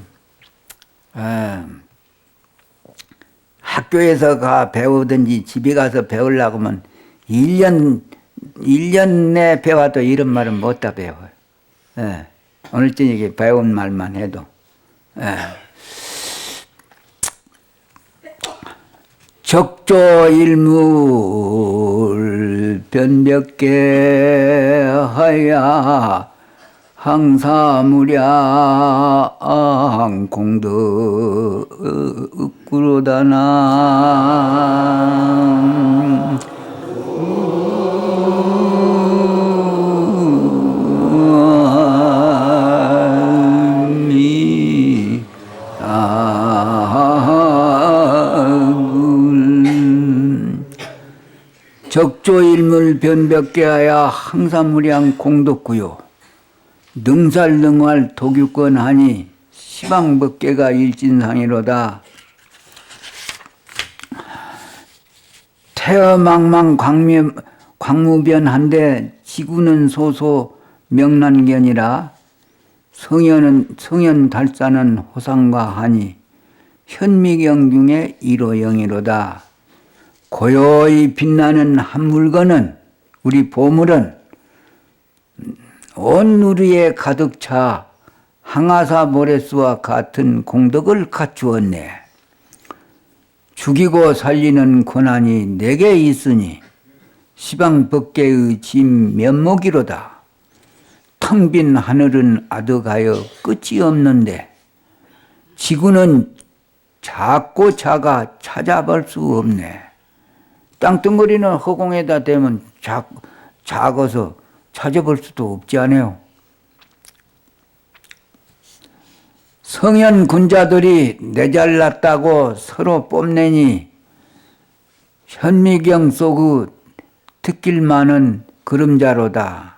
학교에서 배우든지 집에 가서 배우려고 하면 1년 내 배워도 이런 말은 못 다 배워요. 오늘 저녁에 배운 말만 해도. 적조일물 변벽계 하야 항사무량 공덕 구로다나 적조일물 변벽계하야 항사무량 공덕구요 능살능활 도규권하니 시방법계가 일진상이로다. 태어망망 광무변한데 지구는 소소 명란견이라 성현달사는 호상과 하니 현미경중에 일호영이로다. 고요히 빛나는 한 물건은 우리 보물은 온 누리에 가득 차 항아사 모래수와 같은 공덕을 갖추었네. 죽이고 살리는 권한이 내게 있으니 시방법계의 짐 면목이로다. 텅 빈 하늘은 아득하여 끝이 없는데 지구는 작고 작아 찾아볼 수 없네. 땅덩어리는 허공에다 대면 작아서 찾아볼 수도 없지 않아요. 성현 군자들이 내잘났다고 서로 뽐내니 현미경 속의 특길만은 그림자로다.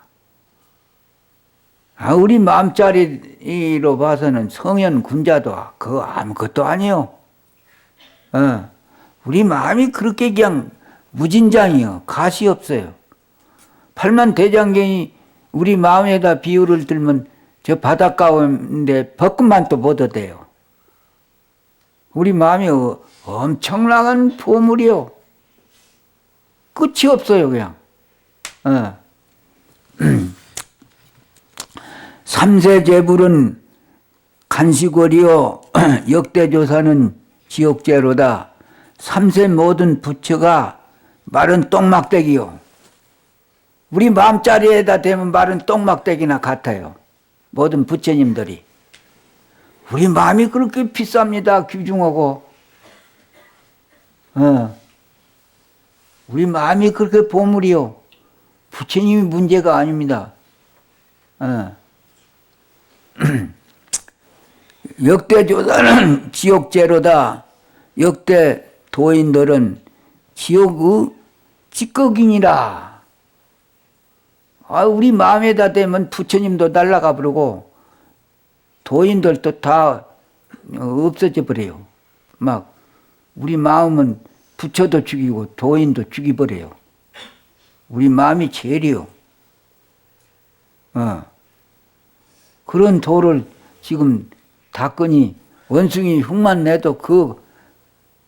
우리 마음자리로 봐서는 성현 군자도 그거 아무것도 아니요. 우리 마음이 그렇게 그냥 무진장이요. 가시 없어요. 팔만대장경이 우리 마음에다 비유를 들면 저 바닷가운데 벚꽃만 또 뻗어대요. 우리 마음이 엄청난 보물이요. 끝이 없어요, 그냥. 삼세제불은 간시거리요 역대조사는 지옥제로다. 삼세 모든 부처가 마른 똥막대기요. 우리 마음자리에다 대면 말은 똥막대기나 같아요. 모든 부처님들이. 우리 마음이 그렇게 비쌉니다. 귀중하고. 우리 마음이 그렇게 보물이요. 부처님이 문제가 아닙니다. 역대 조사는 지옥죄로다. 역대 도인들은 지옥의 찌꺼기니라. 우리 마음에다 대면 부처님도 날아가 버리고 도인들도 다 없어져 버려요. 막 우리 마음은 부처도 죽이고 도인도 죽이버려요. 우리 마음이 제일이요. 그런 도를 지금 닦으니 원숭이 흉만 내도 그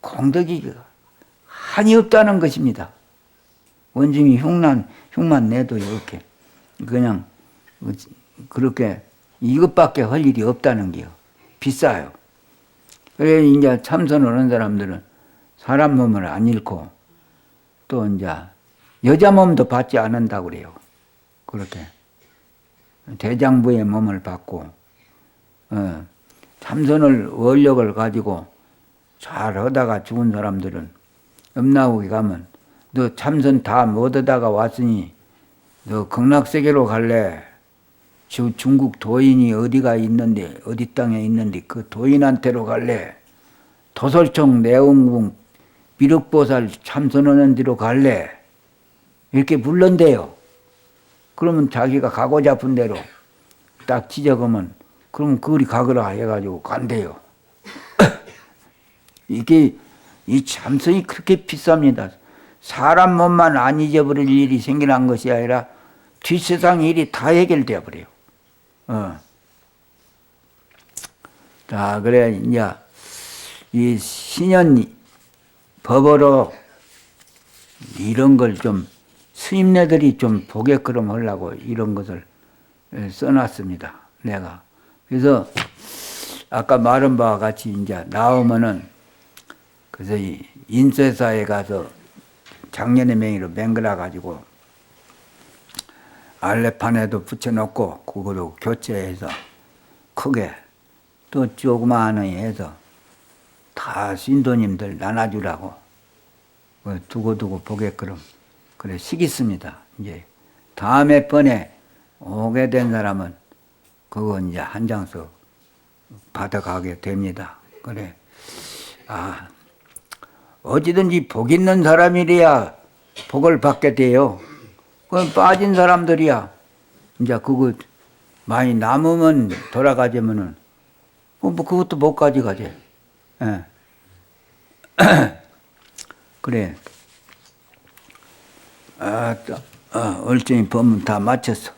공덕이 한이 없다는 것입니다. 원숭이 흉만 내도 이렇게 그냥 그렇게 이것밖에 할 일이 없다는 게요. 비싸요. 그래 이제 참선을 하는 사람들은 사람 몸을 안 잃고 또 이제 여자 몸도 받지 않는다고 그래요. 그렇게 대장부의 몸을 받고 참선을 원력을 가지고 잘 하다가 죽은 사람들은 음나옥에 가면 너 참선 다 못 하다가 왔으니 너 극락세계로 갈래? 중국 도인이 어디가 있는데 어디 땅에 있는데 그 도인한테로 갈래? 도솔청 내원궁 비륵보살 참선하는 데로 갈래? 이렇게 불른대요. 그러면 자기가 가고 싶은 대로 딱 지적하면 그럼 그리 가거라 해가지고 간대요. 이게 이 참선이 그렇게 비쌉니다. 사람 몸만 안 잊어버릴 일이 생겨난 것이 아니라 뒷세상 일이 다 해결되어 버려요. 자, 그래 이제 이 신연 법으로 이런 걸 좀 스님네들이 좀 보게끔 하려고 이런 것을 써놨습니다. 내가. 그래서 아까 말한 바와 같이 이제 나오면은 그래서 이 인쇄사에 가서 작년의 명의로 맹글어 가지고 알레판에도 붙여놓고 그거도 교체해서 크게 또 조그마하게 해서 다 신도님들 나눠주라고 두고두고 보게끔 그래 시켰습니다. 이제 다음에 번에 오게 된 사람은 그거 이제 한 장씩 받아가게 됩니다. 그래 어찌든지 복 있는 사람이래야 복을 받게 돼요. 그건 빠진 사람들이야 이제 그거 많이 남으면 돌아가자면은 뭐 그것도 못 가져가지. 그래. 얼쩡히 법문 다 마쳤어.